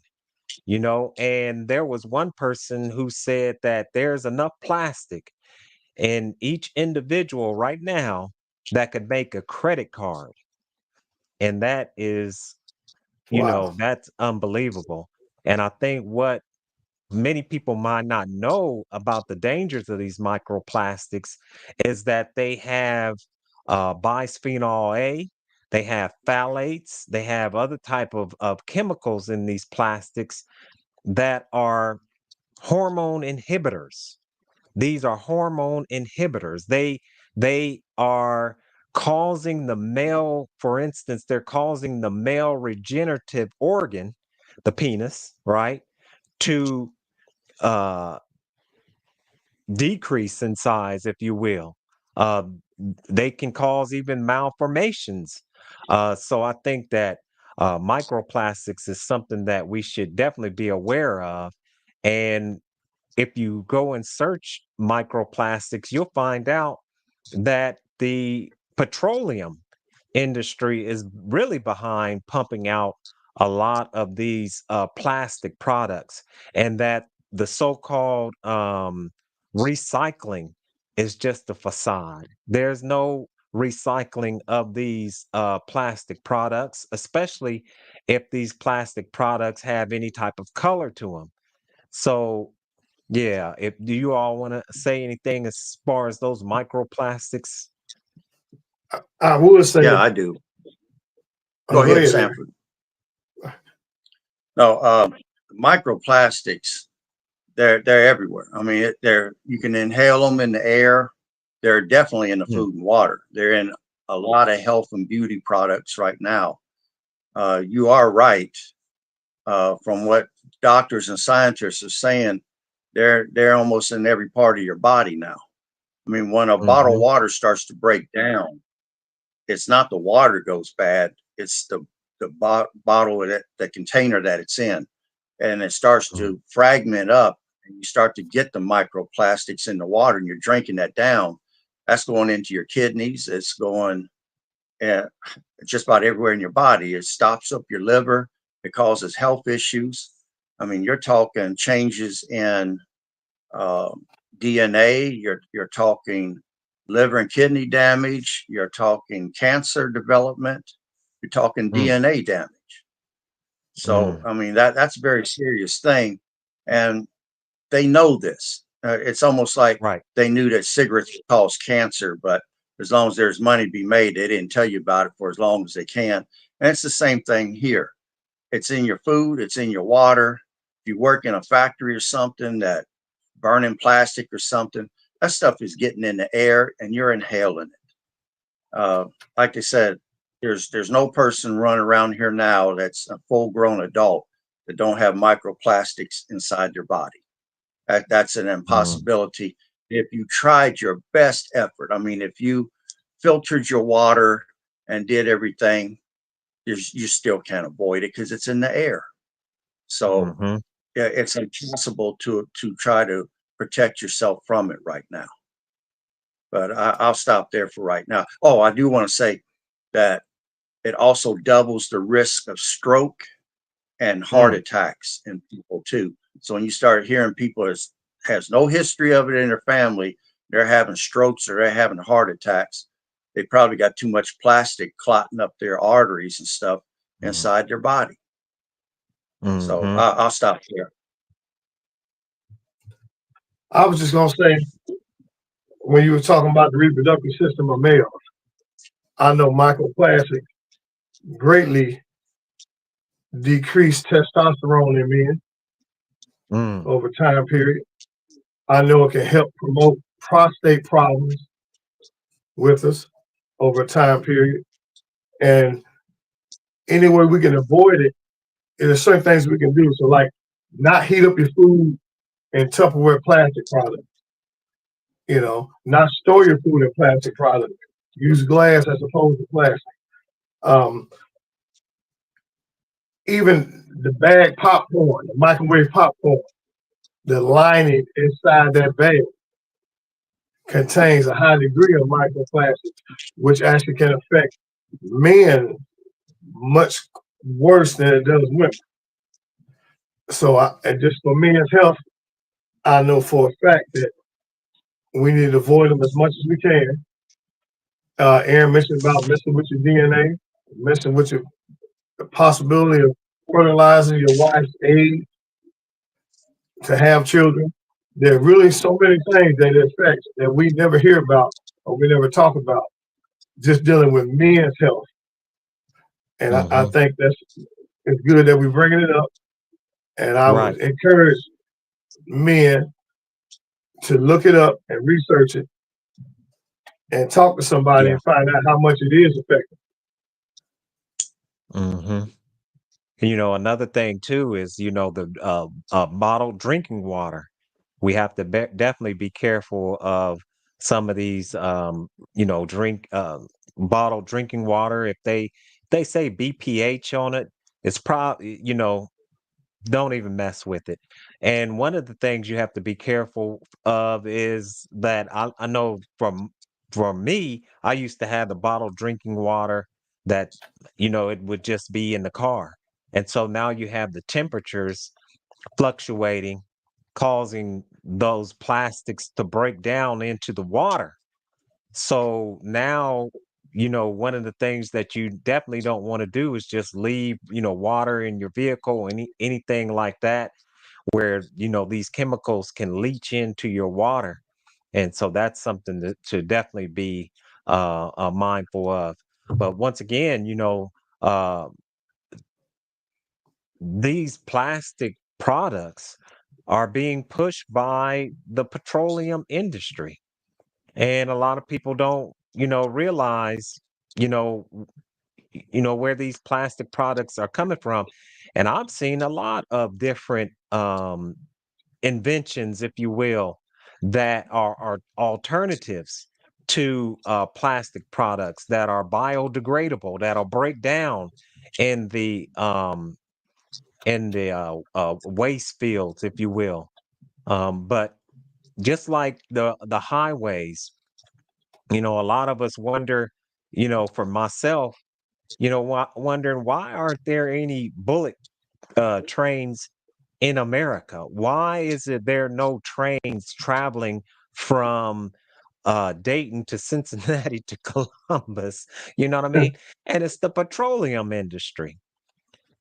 And there was one person who said that there's enough plastic in each individual right now that could make a credit card. And that is, Wow. that's unbelievable. And I think what many people might not know about the dangers of these microplastics is that they have bisphenol A, they have phthalates, they have other type of chemicals in these plastics that are hormone inhibitors. These are hormone inhibitors. They are causing the male, for instance, they're causing the male regenerative organ, the penis, right, to uh, decrease in size, if you will. Uh, they can cause even malformations. So I think that microplastics is something that we should definitely be aware of. And if you go and search microplastics, you'll find out that the petroleum industry is really behind pumping out a lot of these plastic products, and that the so-called recycling is just a facade. There's no recycling of these plastic products, especially if these plastic products have any type of color to them. So yeah, if do you all want to say anything as far as those microplastics? I would say, Yeah, I do. oh, Go go ahead, ahead, Aaron. Sanford. No, microplastics, they're everywhere. I mean, they're you can inhale them in the air. They're definitely in the Mm, food and water. They're in a lot of health and beauty products right now. You are right. From what doctors and scientists are saying, they're almost in every part of your body now. I mean, when a bottle of mhm, water starts to break down, it's not the water goes bad; it's the bottle that the container that it's in, and it starts mm, to fragment up, and you start to get the microplastics in the water, and you're drinking that down. That's going into your kidneys. It's going uh, just about everywhere in your body. It stops up your liver. It causes health issues. I mean, you're talking changes in uh, DNA, you're talking liver and kidney damage, you're talking cancer development, you're talking DNA damage. So I mean that's a very serious thing, and they know this. It's almost like Right. they knew that cigarettes cause cancer, but as long as there's money to be made, they didn't tell you about it for as long as they can. And it's the same thing here. It's in your food, it's in your water. If you work in a factory or something that burning plastic or something, that stuff is getting in the air and you're inhaling it. Like I said, there's no person running around here now that's a full grown adult that don't have microplastics inside their body. That's an impossibility if you tried your best effort. I mean, if you filtered your water and did everything, you still can't avoid it because it's in the air. So yeah, it's impossible to try to protect yourself from it right now. But I'll stop there for right now. Oh, I do want to say that it also doubles the risk of stroke and heart attacks in people too. So when you start hearing people has no history of it in their family, they're having strokes or they're having heart attacks, they probably got too much plastic clotting up their arteries and stuff inside their body. So I'll stop there. I was just gonna say, when you were talking about the reproductive system of males, I know microplastics greatly decrease testosterone in men over time period. I know it can help promote prostate problems with us over a time period. And any way we can avoid it, there's certain things we can do. So like not heat up your food in Tupperware plastic products. You know, not store your food in plastic products. Use glass as opposed to plastic. Even the bag popcorn, the microwave popcorn, the lining inside that bag contains a high degree of microplastics, which actually can affect men much worse than it does women. So, and just for men's health, I know for a fact that we need to avoid them as much as we can. Aaron mentioned about messing with your DNA, messing with the possibility of fertilizing your wife's egg to have children. There are really so many things that it affects that we never hear about or we never talk about, just dealing with men's health. And I think it's good that we're bringing it up. And I would encourage men to look it up and research it and talk to somebody and find out how much it is affecting. You know, another thing too is, the bottled drinking water. We have to definitely be careful of some of these, bottled drinking water. If they say BPH on it, it's probably, don't even mess with it. And one of the things you have to be careful of is that I know for me, I used to have the bottled drinking water that, it would just be in the car. And so now you have the temperatures fluctuating, causing those plastics to break down into the water. So now, one of the things that you definitely don't want to do is just leave, water in your vehicle, anything like that, where, these chemicals can leach into your water. And so that's something to definitely be mindful of. But once again, uh, these plastic products are being pushed by the petroleum industry. And a lot of people don't, realize, you know, where these plastic products are coming from. And I've seen a lot of different inventions, if you will, that are alternatives to plastic products that are biodegradable, that'll break down in the waste fields, if you will. But just like the highways, a lot of us wonder, for myself, wondering why aren't there any bullet trains in America? Why is it there are no trains traveling from Dayton to Cincinnati to Columbus? You know what I mean? And it's the petroleum industry.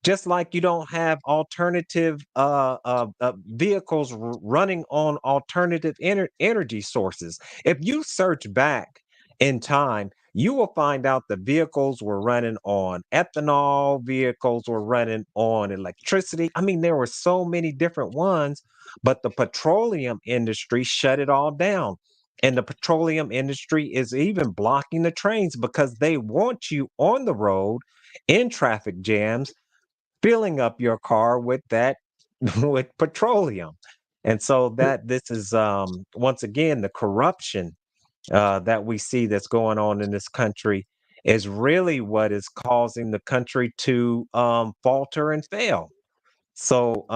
Just like you don't have alternative vehicles running on alternative energy sources. If you search back in time, you will find out the vehicles were running on ethanol, vehicles were running on electricity. I mean, there were so many different ones, but the petroleum industry shut it all down. And the petroleum industry is even blocking the trains because they want you on the road in traffic jams filling up your car with that with petroleum. And so that this is once again the corruption that we see that's going on in this country is really what is causing the country to falter and fail. So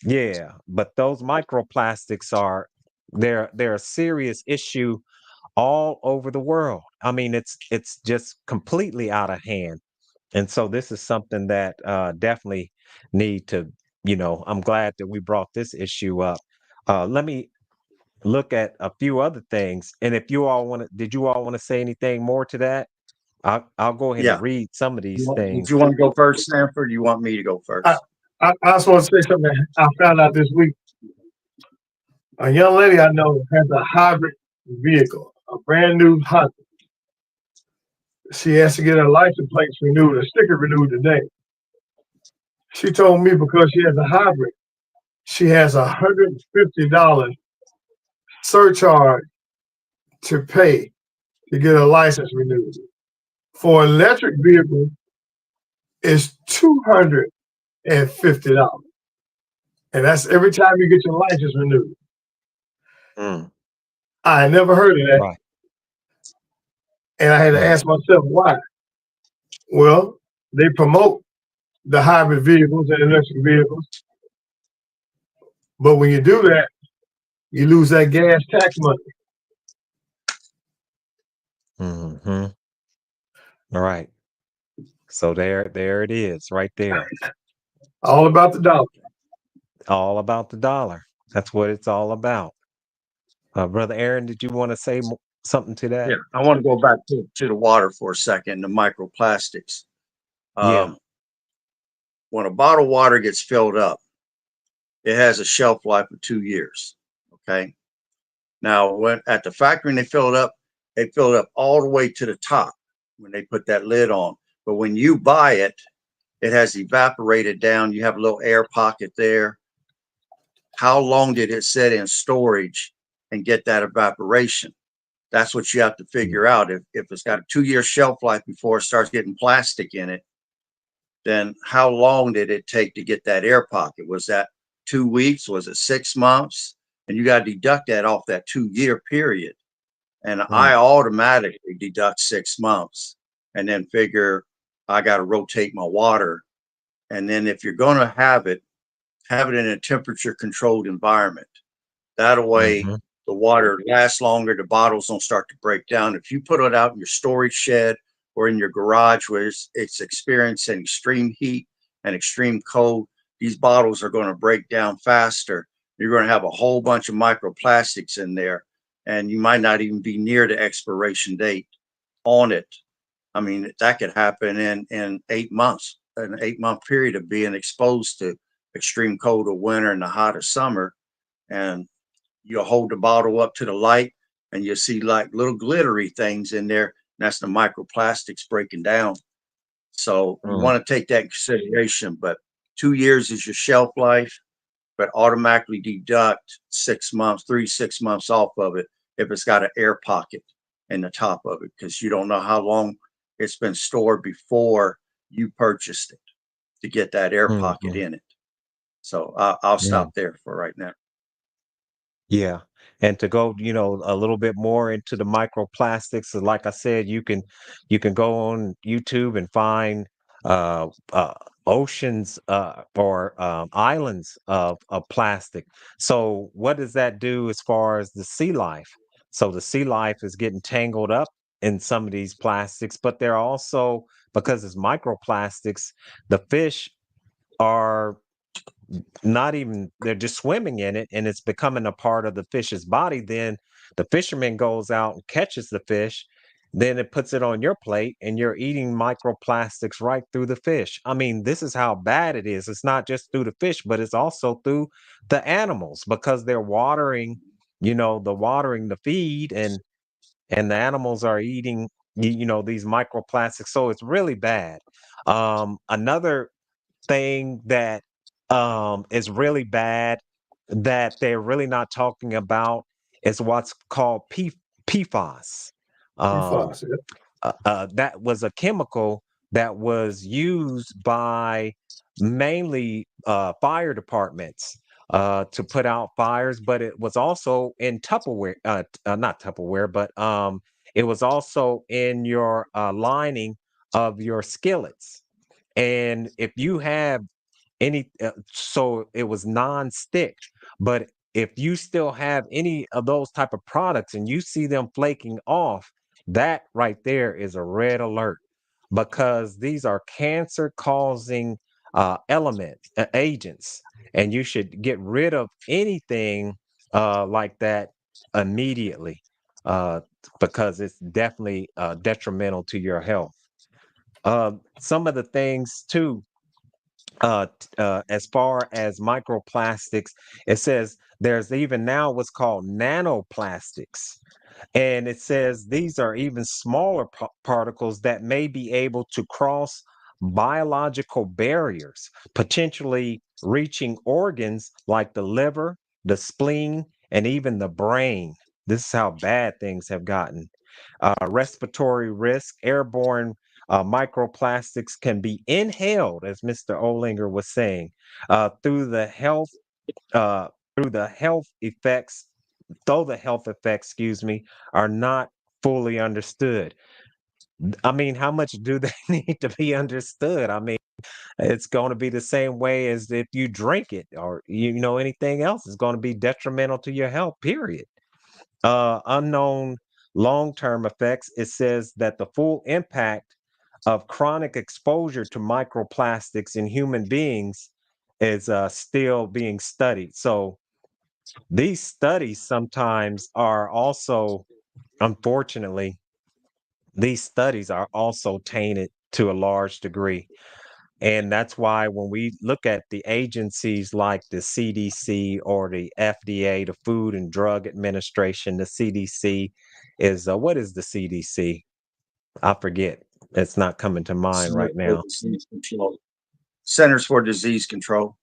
yeah, but those microplastics are they're a serious issue all over the world. I mean, it's just completely out of hand. And so this is something that definitely need to, I'm glad that we brought this issue up. Let me look at a few other things. And if you all did you all want to say anything more to that? I'll go ahead and Yeah. read some of these Did things. you want to go first, Sanford? You want me to go I, first? I also want to say something I found out this week. A young lady I know has a hybrid vehicle, a brand new Honda. She has to get her license plates renewed, a sticker renewed today. She told me because she has a hybrid, she has $150 surcharge to pay to get her license renewed. For electric vehicles, it's $250. And that's every time you get your license renewed. Mm, I never heard of that. right, And I had to right. ask myself why. Well, they promote the hybrid vehicles and electric vehicles. But when you do that, you lose that gas tax money. Hmm. All right. So there it is, right there. All about the dollar. All about the dollar. That's what it's all about. Brother Aaron, did you want to say something to Yeah. that? I want to go back to the water for a second, the microplastics. Yeah. Um, when a bottle of water gets filled up, it has a shelf life of 2 years. Okay. Now, when at the factory and they fill it up all the way to the top when they put that lid on. But when you buy it, it has evaporated down. You have a little air pocket there. How long did it sit in storage and get that evaporation? That's what you have to Mm, figure out. If it's got a 2 year shelf life before it starts getting plastic in it, then how long did it take to get that air pocket? Was that 2 weeks? Was it 6 months? And you got to deduct that off that 2 year period. And I mm, automatically deduct 6 months and then figure I got to rotate my water. And then if you're going to have it in a temperature controlled environment. That way, mhm, the water lasts longer. The bottles don't start to break down. If you put it out in your storage shed or in your garage where it's experiencing extreme heat and extreme cold, these bottles are going to break down faster. You're going to have a whole bunch of microplastics in there, and you might not even be near the expiration date on it. I mean, that could happen in 8 months, an 8 month period of being exposed to extreme cold of winter and the hot of summer. And you'll hold the bottle up to the light and you'll see like little glittery things in there. And that's the microplastics breaking down. So you mm, want to take that in consideration. But 2 years is your shelf life, but automatically deduct 6 months, 3 6 months off of it if it's got an air pocket in the top of it, because you don't know how long it's been stored before you purchased it to get that air pocket mhm, in it. So I'll mm. stop there for right now. Yeah. And to go, a little bit more into the microplastics, so like I said, you can go on YouTube and find uh, uh, oceans or islands of plastic. So what does that do as far as the sea life? So the sea life is getting tangled up in some of these plastics, but they're also, because it's microplastics, the fish are not even they're just swimming in it and it's becoming a part of the fish's body. Then the fisherman goes out and catches the fish, then it puts it on your plate and you're eating microplastics right through the fish. I mean, this is how bad it is. It's not just through the fish, but it's also through the animals because they're watering, the watering the feed, and the animals are eating these microplastics. So it's really bad. Another thing that is really bad that they're really not talking about is what's called PFAS. Um, PFAS, yeah. that was a chemical that was used by mainly fire departments to put out fires, but it was also in Tupperware, not Tupperware, but it was also in your lining of your skillets. And if you have so it was non-stick, but if you still have any of those type of products and you see them flaking off, that right there is a red alert because these are cancer causing agents, and you should get rid of anything like that immediately uh, because it's definitely detrimental to your health. Some of the things too, as far as microplastics, it says there's even now what's called nanoplastics. And it says these are even smaller particles that may be able to cross biological barriers, potentially reaching organs like the liver, the spleen, and even the brain. This is how bad things have gotten. Respiratory risk, airborne microplastics can be inhaled, as Mr. Olinger was saying, through the health uh, through the health effects, though the health effects, excuse me, are not fully understood. I mean, how much do they need to be understood? I mean, it's going to be the same way as if you drink it or anything else. It's going to be detrimental to your health. Period. Unknown long-term effects. It says that the full impact of chronic exposure to microplastics in human beings is still being studied. So these studies sometimes are also, unfortunately, these studies are also tainted to a large degree. And that's why when we look at the agencies like the CDC or the FDA, the Food and Drug Administration, the CDC is what is the CDC? I forget. It's not coming to mind Centers right for now. Disease Control. Centers for Disease Control.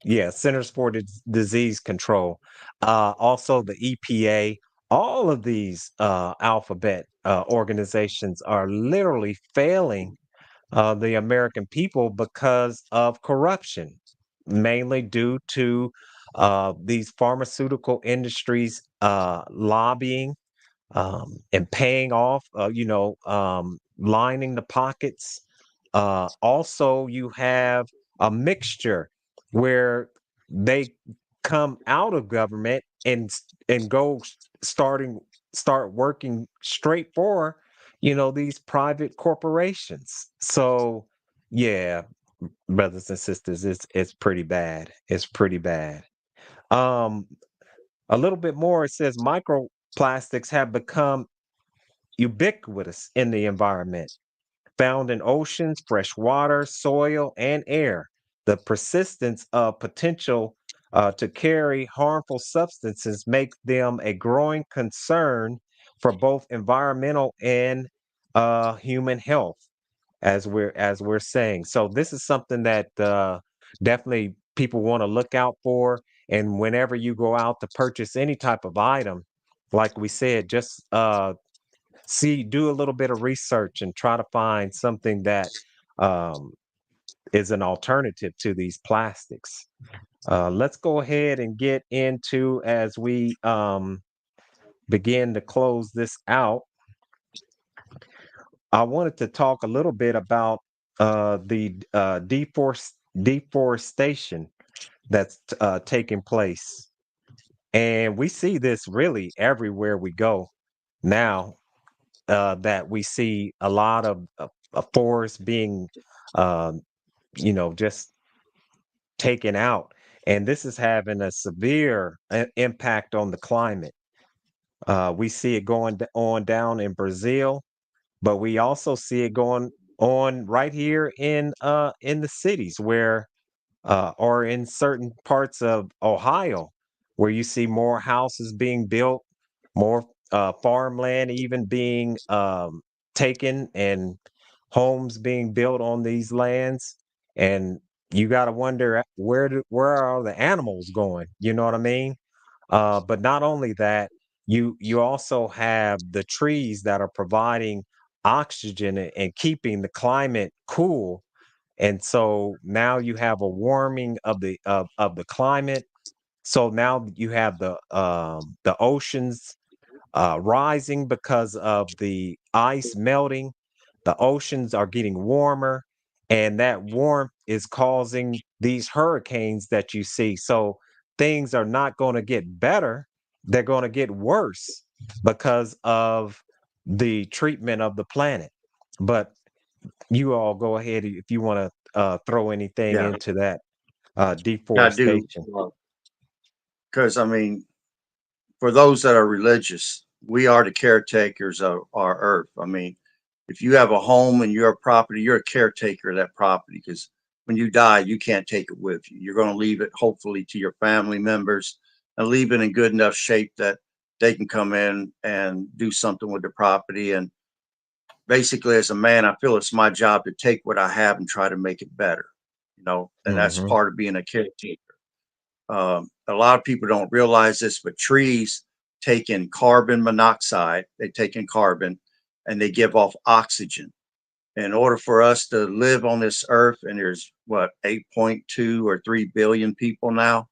Yeah, Centers for Disease Control. Also, the EPA. All of these alphabet organizations are literally failing the American people because of corruption, mainly due to these pharmaceutical industries lobbying and paying off, lining the pockets. Also, you have a mixture where they come out of government and go start working straight for these private corporations. So yeah, brothers and sisters, it's pretty bad. It's pretty bad. Um, a little bit more, it says microplastics have become ubiquitous in the environment, found in oceans, fresh water, soil, and air. The persistence of potential to carry harmful substances makes them a growing concern for both environmental and human health, as we're saying. So this is something that definitely people want to look out for. And whenever you go out to purchase any type of item, like we said, just do a little bit of research and try to find something that um, is an alternative to these plastics. Let's go ahead and get into as we begin to close this out. I wanted to talk a little bit about the deforestation that's taking place. And we see this really everywhere we go now, that we see a lot of forests being, just taken out, and this is having a severe impact on the climate. We see it going on down in Brazil, but we also see it going on right here in the cities where or in certain parts of Ohio, where you see more houses being built, more farmland even being taken, and homes being built on these lands. And you got to wonder where are the animals going? You know what I mean? But not only that, you also have the trees that are providing oxygen and keeping the climate cool, and so now you have a warming of the climate. So now you have the oceans rising because of the ice melting. The oceans are getting warmer, and that warmth is causing these hurricanes that you see. So things are not going to get better, they're going to get worse because of the treatment of the planet. But you all go ahead if you want to throw anything Yeah, into that I do. deforestation. Because I mean, for those that are religious, we are the caretakers of our earth. I mean, if you have a home and you're a property, you're a caretaker of that property, because when you die, you can't take it with you. You're going to leave it hopefully to your family members and leave it in good enough shape that they can come in and do something with the property. And basically, as a man, I feel it's my job to take what I have and try to make it better, and that's Hmm. part of being a caretaker. A lot of people don't realize this, but trees take in carbon monoxide, they take in carbon, and they give off oxygen. In order for us to live on this earth, and there's what, 8.2 or 3 billion people now,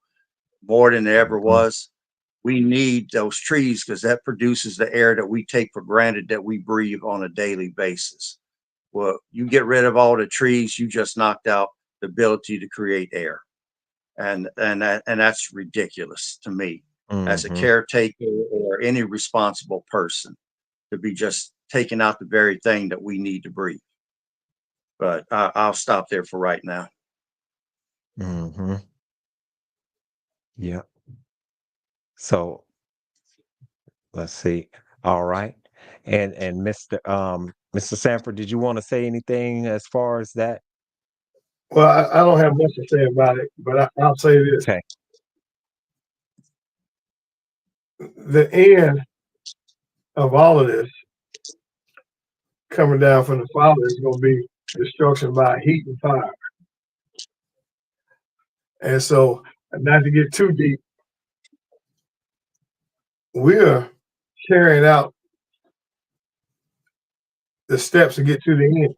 more than there ever Hmm. was, we need those trees because that produces the air that we take for granted that we breathe on a daily basis. Well, you get rid of all the trees, you just knocked out the ability to create air, and that's ridiculous to me as a Hmm. caretaker or any responsible person to be just taking out the very thing that we need to breathe. But I'll stop there for right now. Hmm. Yeah. So let's see. All right. And Mr. Sanford, did you want to say anything as far as that? Well, I don't have much to say about it, but I'll say this: Okay. the end of all of this coming down from the Father is going to be destruction by heat and fire. And so, not to get too deep, we're carrying out the steps to get to the end.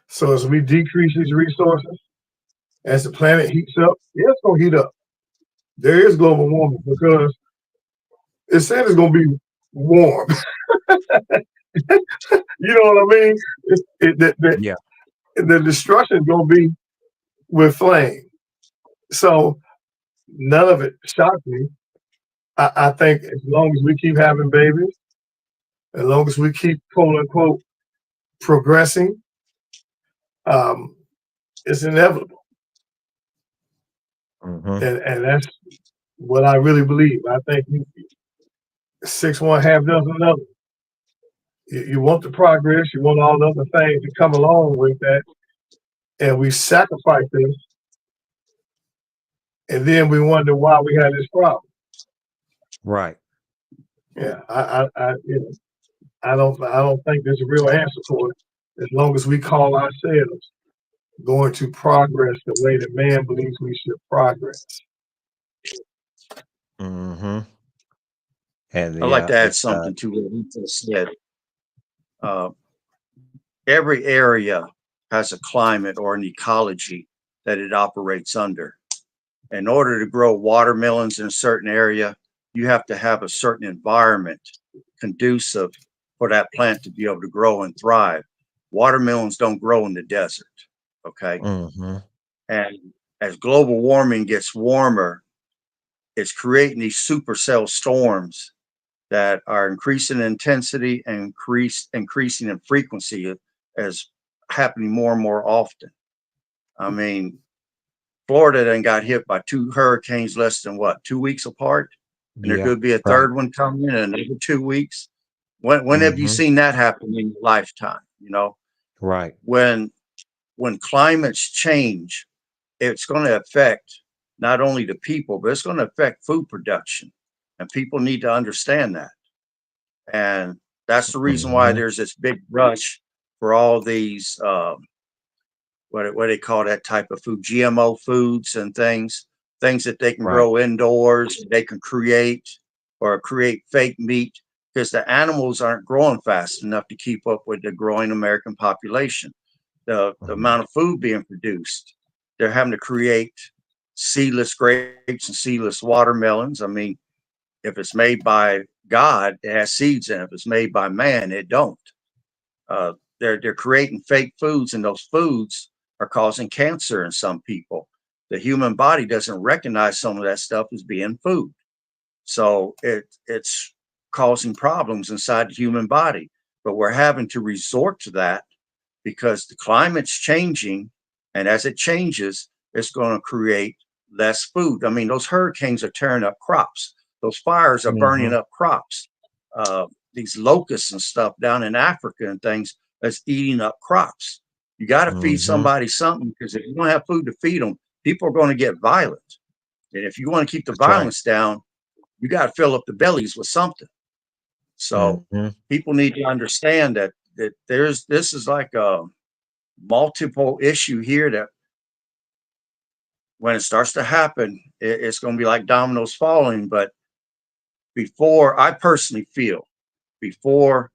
So as we decrease these resources, as the planet heats up, yeah, it's going to heat up. There is global warming because it said it's going to be warm. You know what I mean? Yeah. The destruction is going to be with flame. So none of it shocked me. I think as long as we keep having babies, as long as we keep quote unquote progressing, um, it's inevitable. Hmm. And that's what I really believe. I think six one half dozen another. You want the progress, you want all the other things to come along with that, and we sacrifice this, and then we wonder why we had this problem. Right. Yeah, I don't think there's a real answer for it. As long as we call ourselves going to progress the way that man believes we should progress. Hmm. And I'd like yeah, to add it's something to what he just said. Uh, every area has a climate or an ecology that it operates under. In order to grow watermelons in a certain area, you have to have a certain environment conducive for that plant to be able to grow and thrive. Watermelons don't grow in the desert. Okay. hmm And as global warming gets warmer, it's creating these supercell storms that are increasing in intensity and increasing in frequency as happening more and more often. I mean, Florida then got hit by 2 hurricanes less than what, 2 weeks apart, and there Yeah. could be a Right. third one coming in another 2 weeks. When have you Mm-hmm. seen that happen in your lifetime? You know, Right. when when climates change, it's going to affect not only the people, but it's going to affect food production, and people need to understand that. And that's the reason why Mm-hmm. there's this big rush for all these what they call that type of food, GMO foods and things that they can Right. grow indoors, they can create or create fake meat because the animals aren't growing fast enough to keep up with the growing American population. The Mm-hmm. amount of food being produced, they're having to create seedless grapes and seedless watermelons. I mean, if it's made by God, it has seeds in it. If it's made by man, it don't. Uh, they're creating fake foods, and those foods are causing cancer in some people. The human body doesn't recognize some of that stuff as being food, so it's causing problems inside the human body. But we're having to resort to that because the climate's changing, and as it changes, it's going to create less food. I mean, those hurricanes are tearing up crops. Those fires are Mm-hmm. burning up crops. Uh, these locusts and stuff down in Africa and things that's eating up crops. You got to feed Mm-hmm. somebody something because if you don't have food to feed them, people are going to get violent. And if you want to keep the That's right. violence down, you got to fill up the bellies with something. So Mm-hmm. people need to understand that there's this is like a multiple issue here that when it starts to happen, it's going to be like dominoes falling. But before, I personally feel, before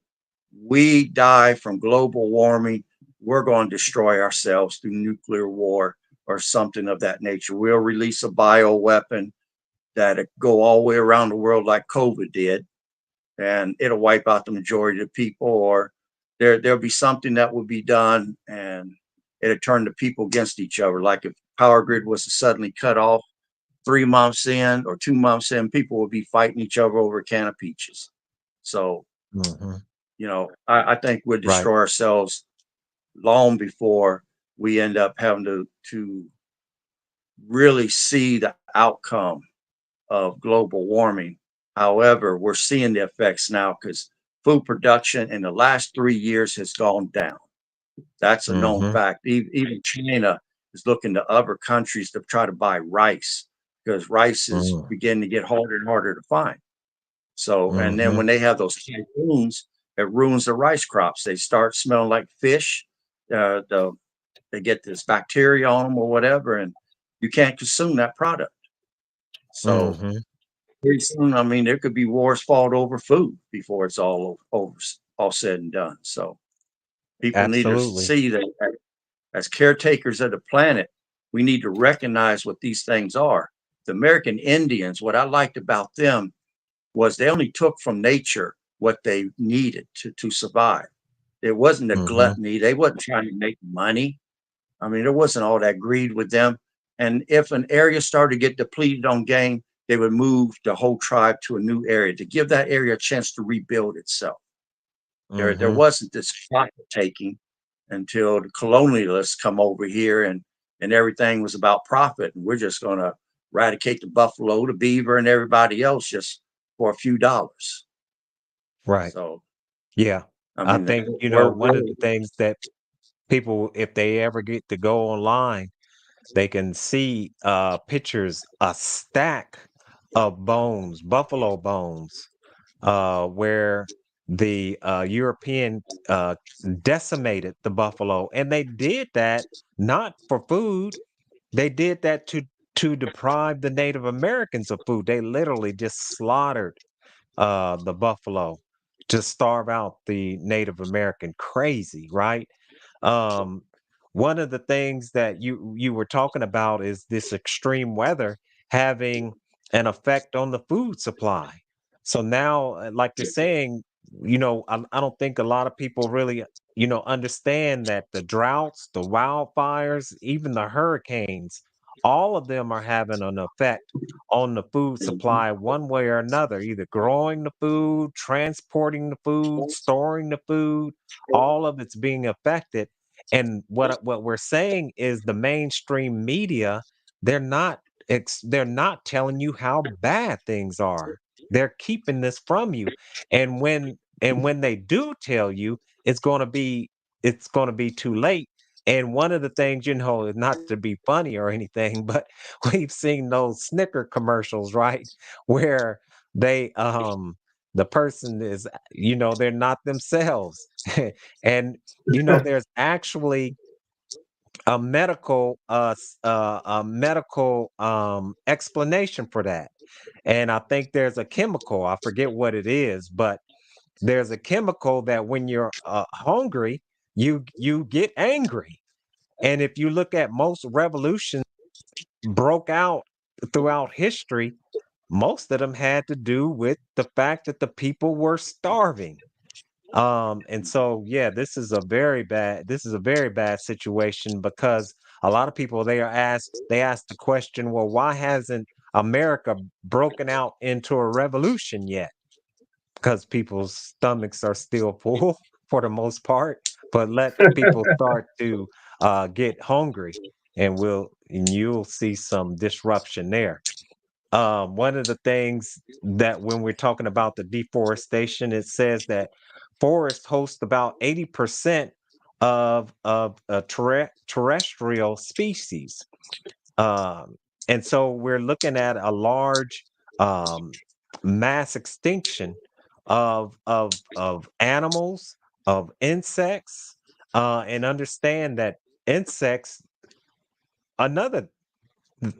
we die from global warming, we're going to destroy ourselves through nuclear war or something of that nature. We'll release a bio weapon that go all the way around the world like COVID did, and it'll wipe out the majority of the people. Or there'll be something that will be done, and it'll turn the people against each other. Like if power grid was to suddenly cut off 3 months in or 2 months in, people would be fighting each other over a can of peaches. So, Mm-hmm. I think we'll Right. destroy ourselves long before we end up having to really see the outcome of global warming. However, we're seeing the effects now because food production in the last 3 years has gone down. That's a known Mm-hmm. fact. Even China is looking to other countries to try to buy rice because rice is beginning to get harder and harder to find. So, and then Mm-hmm. when they have those typhoons, it ruins the rice crops. They start smelling like fish. They get this bacteria on them or whatever, and you can't consume that product. So Mm-hmm. pretty soon, I mean, there could be wars fought over food before it's all said and done. So people need to Absolutely. see that as caretakers of the planet, we need to recognize what these things are. The American Indians, what I liked about them was they only took from nature what they needed to survive. It wasn't a Mm-hmm. gluttony. They wasn't trying to make money. I mean, there wasn't all that greed with them. And if an area started to get depleted on game, they would move the whole tribe to a new area to give that area a chance to rebuild itself. There Mm-hmm. wasn't this profit taking until the colonialists come over here and everything was about profit. And we're just going to eradicate the buffalo, the beaver, and everybody else just for a few dollars. Right. So, Yeah. I I mean, think, one of we're the things that people, if they ever get to go online, they can see pictures, a stack of bones, buffalo bones, where the European decimated the buffalo, and they did that not for food. They did that to deprive the Native Americans of food. They literally just slaughtered the buffalo to starve out the Native American. Crazy, right? Um, one of the things that you were talking about is this extreme weather having an effect on the food supply. So now, like you're saying, I don't think a lot of people really, understand that the droughts, the wildfires, even the hurricanes, all of them are having an effect on the food supply one way or another, either growing the food, transporting the food, storing the food, all of it's being affected. And what we're saying is the mainstream media, they're not they're not telling you how bad things are. They're keeping this from you. And when they do tell you, it's going to be too late. And one of the things, not to be funny or anything, but we've seen those Snicker commercials, right? Where they the person is, they're not themselves. And there's actually a medical explanation for that. And I think there's a chemical, I forget what it is, but there's a chemical that when you're hungry, you get angry. And if you look at most revolutions broke out throughout history, most of them had to do with the fact that the people were starving. And so yeah, this is a very bad situation, because a lot of people, they ask the question, well, why hasn't America broken out into a revolution yet? Because people's stomachs are still full for the most part, but let people start to get hungry, and you'll see some disruption there. One of the things that, when we're talking about the deforestation, it says that forests host about 80% of terrestrial species. Um, and so we're looking at a large um, mass extinction of animals, of insects, and understand that insects, another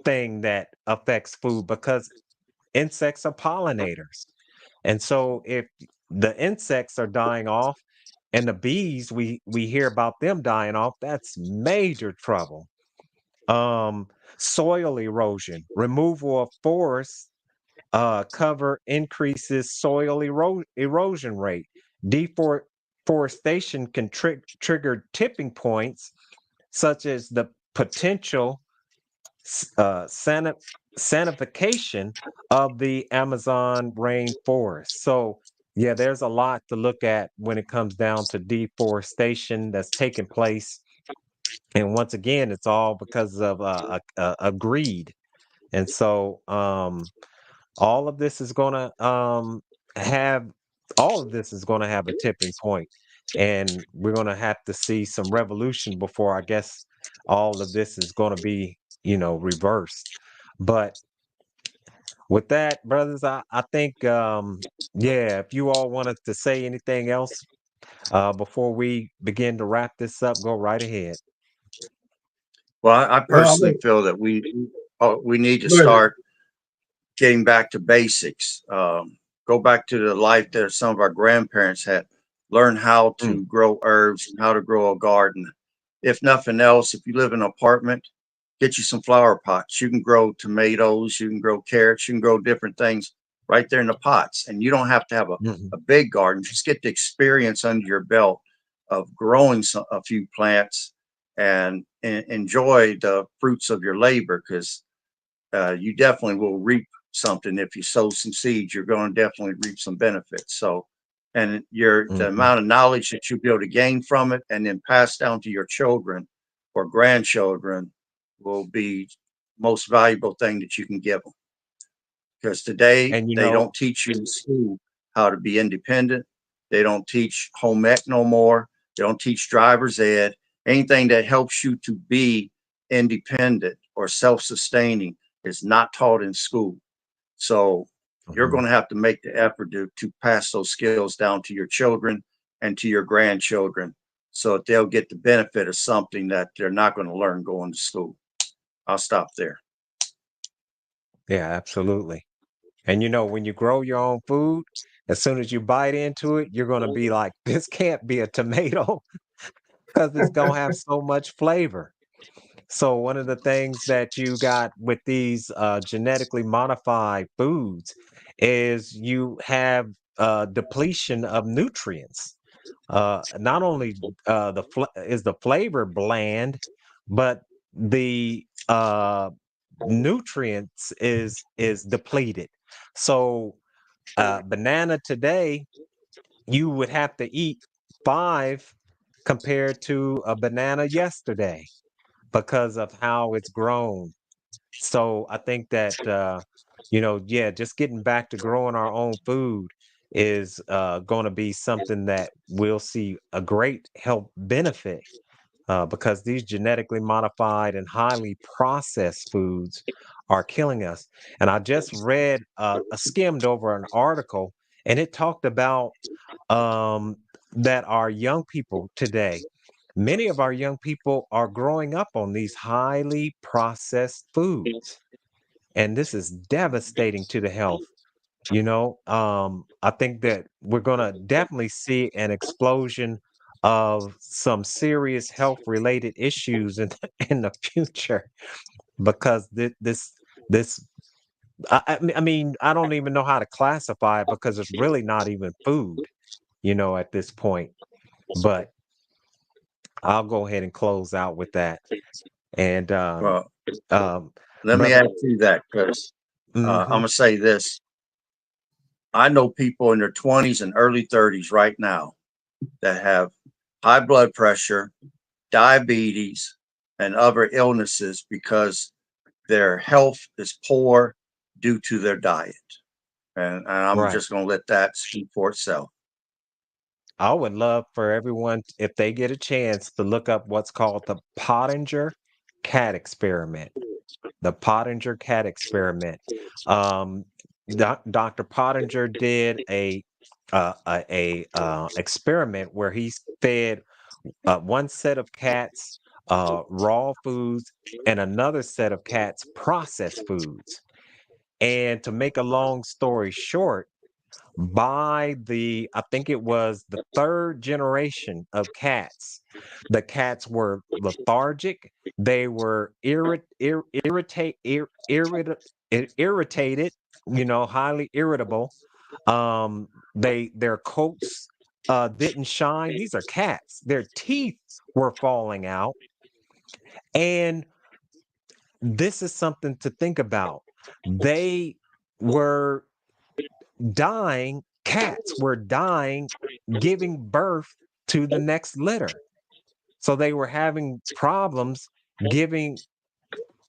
thing that affects food, because insects are pollinators. And so if the insects are dying off, and the bees, we hear about them dying off, that's major trouble. Um, Soil erosion, removal of forests cover increases soil erosion rate. Deforestation can trigger tipping points, such as the potential s- uh, sanit- sanification of the Amazon rainforest. So, yeah, there's a lot to look at when it comes down to deforestation that's taking place. And once again, it's all because of a greed. And so, all of this is going to have all of this is going to have a tipping point, and we're going to have to see some revolution before, I guess, all of this is going to be reversed. But with that, brothers, I think yeah, if you all wanted to say anything else before we begin to wrap this up, go right ahead. Well, I Well, I personally think, feel that we need to go ahead. start getting back to basics. Go back to the life that some of our grandparents had. Learn how Mm, to grow herbs and how to grow a garden. If nothing else, if you live in an apartment, get you some flower pots. You can grow tomatoes, you can grow carrots, you can grow different things right there in the pots. And you don't have to have mhm, a big garden. Just get the experience under your belt of growing a few plants and enjoy the fruits of your labor, because you definitely will reap something. If you sow some seeds, you're going to definitely reap some benefits. So, and the mhm. amount of knowledge that you'll be able to gain from it and then pass down to your children or grandchildren will be most valuable thing that you can give them. Because today And they don't teach you in school how to be independent. They don't teach home ec no more. They don't teach driver's ed. Anything that helps you to be independent or self-sustaining is not taught in school. So you're mhm. going to have to make the effort to pass those skills down to your children and to your grandchildren, so that they'll get the benefit of something that they're not going to learn going to school. I'll stop there. Yeah, absolutely. And when you grow your own food, as soon as you bite into it, you're going to be like, this can't be a tomato because it's going to have so much flavor. So, one of the things that you got with these genetically modified foods is you have depletion of nutrients. Not only is the flavor bland, but the nutrients is depleted. So banana today, you would have to eat 5 compared to a banana yesterday because of how it's grown. So I think that yeah, just getting back to growing our own food is going to be something that we'll see a great health benefit because these genetically modified and highly processed foods are killing us. And I just read, skimmed over an article, and it talked about um, that our young people today, many of our young people are growing up on these highly processed foods. And this is devastating to the health. I think that we're going to definitely see an explosion of some serious health related issues in in the future because this I mean I don't even know how to classify it because it's really not even food, at this point. But I'll go ahead and close out with that. And Well, um, let me brother, ask you that because I'm hmm gonna say this. I know people in their 20s and early 30s right now that have high blood pressure, diabetes, and other illnesses because their health is poor due to their diet. And I'm right. just going to let that speak for itself. I would love for everyone, if they get a chance, to look up what's called the Pottinger cat experiment. The Pottinger cat experiment. Um, Dr. Pottinger did a experiment where he fed one set of cats raw foods and another set of cats processed foods. And to make a long story short, by I think it was the third generation of cats, the cats were lethargic. They were irritated, highly irritable. Their coats didn't shine. These are cats. Their teeth were falling out. And this is something to think about. They were dying, cats were dying, giving birth to the next litter. So they were having problems giving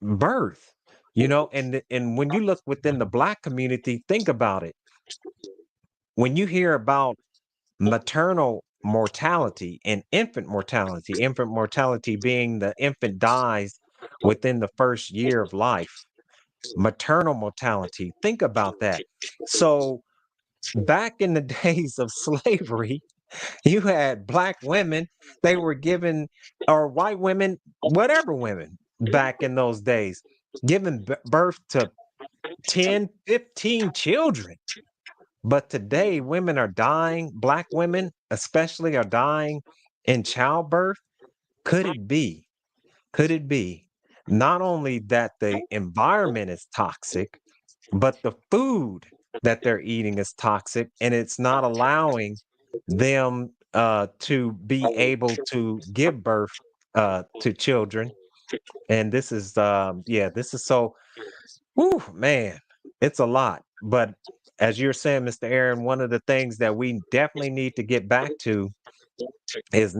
birth, and when you look within the black community, think about it. When you hear about maternal mortality and infant mortality being the infant dies within the first year of life, maternal mortality, think about that. So back in the days of slavery, you had black women, they were given, or white women, whatever women back in those days, giving birth to 10, 15 children. But today, women are dying, black women especially are dying in childbirth. Could it be? Could it be not only that the environment is toxic, but the food that they're eating is toxic and it's not allowing them to be able to give birth to children? And this is yeah, this is so, whew, man, it's a lot. But as you're saying, Mr. Aaron, one of the things that we definitely need to get back to is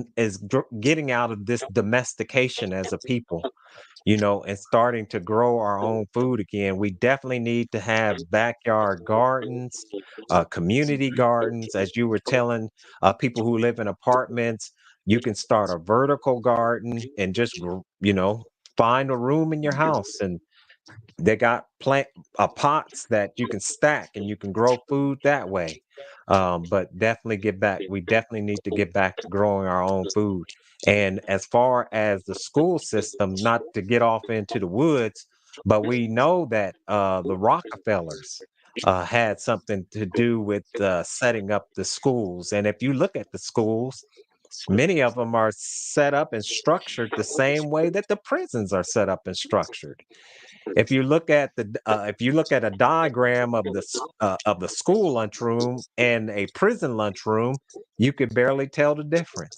getting out of this domestication as a people, and starting to grow our own food again. We definitely need to have backyard gardens, community gardens. As you were telling people who live in apartments, you can start a vertical garden and just, find a room in your house, and they got plant pots that you can stack and you can grow food that way. But definitely get back. We definitely need to get back to growing our own food. And as far as the school system, not to get off into the woods, but we know that the Rockefellers had something to do with setting up the schools. And if you look at the schools, many of them are set up and structured the same way that the prisons are set up and structured. If you look at a diagram of the school lunchroom and a prison lunchroom, you could barely tell the difference.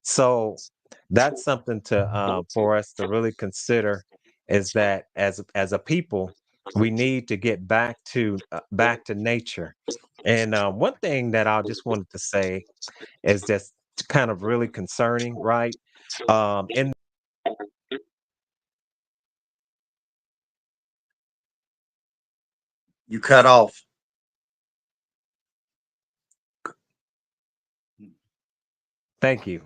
So that's something to for us to really consider, is that as a people, we need to get back to nature. And one thing that I just wanted to say is just kind of really concerning, right? In You cut off. Thank you.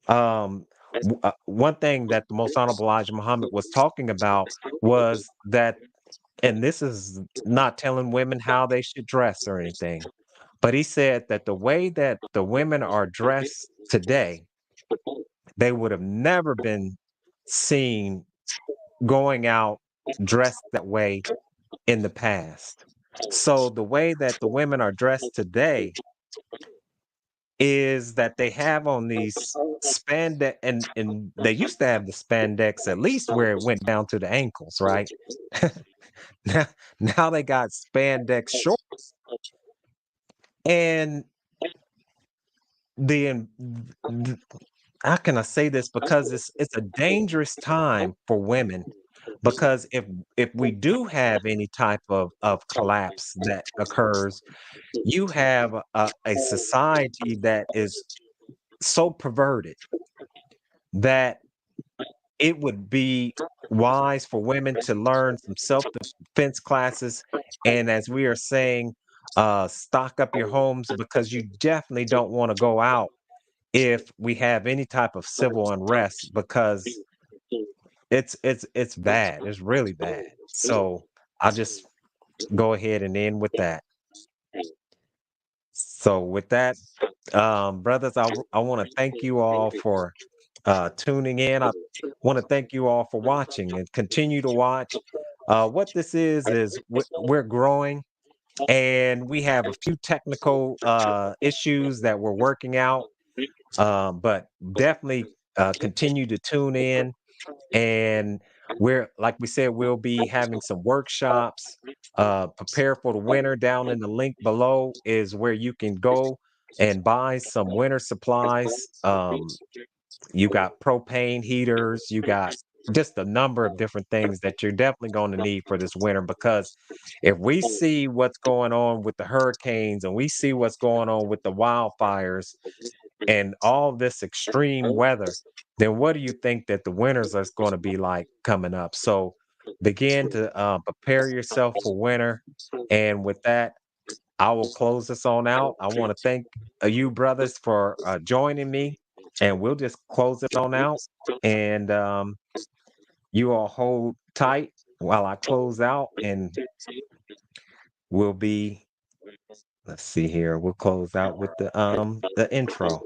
One thing that the Most Honorable Elijah Muhammad was talking about was that, and this is not telling women how they should dress or anything, but he said that the way that the women are dressed today, they would have never been seen going out dressed that way in the past. So the way that the women are dressed today is that they have on these spandex, and they used to have the spandex at least where it went down to the ankles, right? now, now they got spandex short, and the th- how can I say this? Because it's a dangerous time for women. Because if we do have any type of collapse that occurs, you have a society that is so perverted that it would be wise for women to learn some self-defense classes. And as we are saying, stock up your homes, because you definitely don't want to go out if we have any type of civil unrest, because it's bad. It's really bad. So I'll just go ahead and end with that. So with that, brothers, I want to thank you all for tuning in. I want to thank you all for watching and continue to watch. What this is we're growing, and we have a few technical issues that we're working out, but definitely continue to tune in. And we're, like we said, we'll be having some workshops. Prepare for the winter. Down in the link below is where you can go and buy some winter supplies. You got propane heaters, you got just a number of different things that you're definitely going to need for this winter, because if we see what's going on with the hurricanes and we see what's going on with the wildfires and all this extreme weather, then what do you think that the winters are going to be like coming up? So begin to prepare yourself for winter. And with that, I will close this on out. I want to thank you brothers for joining me, and we'll just close it on out. And you all hold tight while I close out, and we'll be. Let's see here. We'll close out with the intro.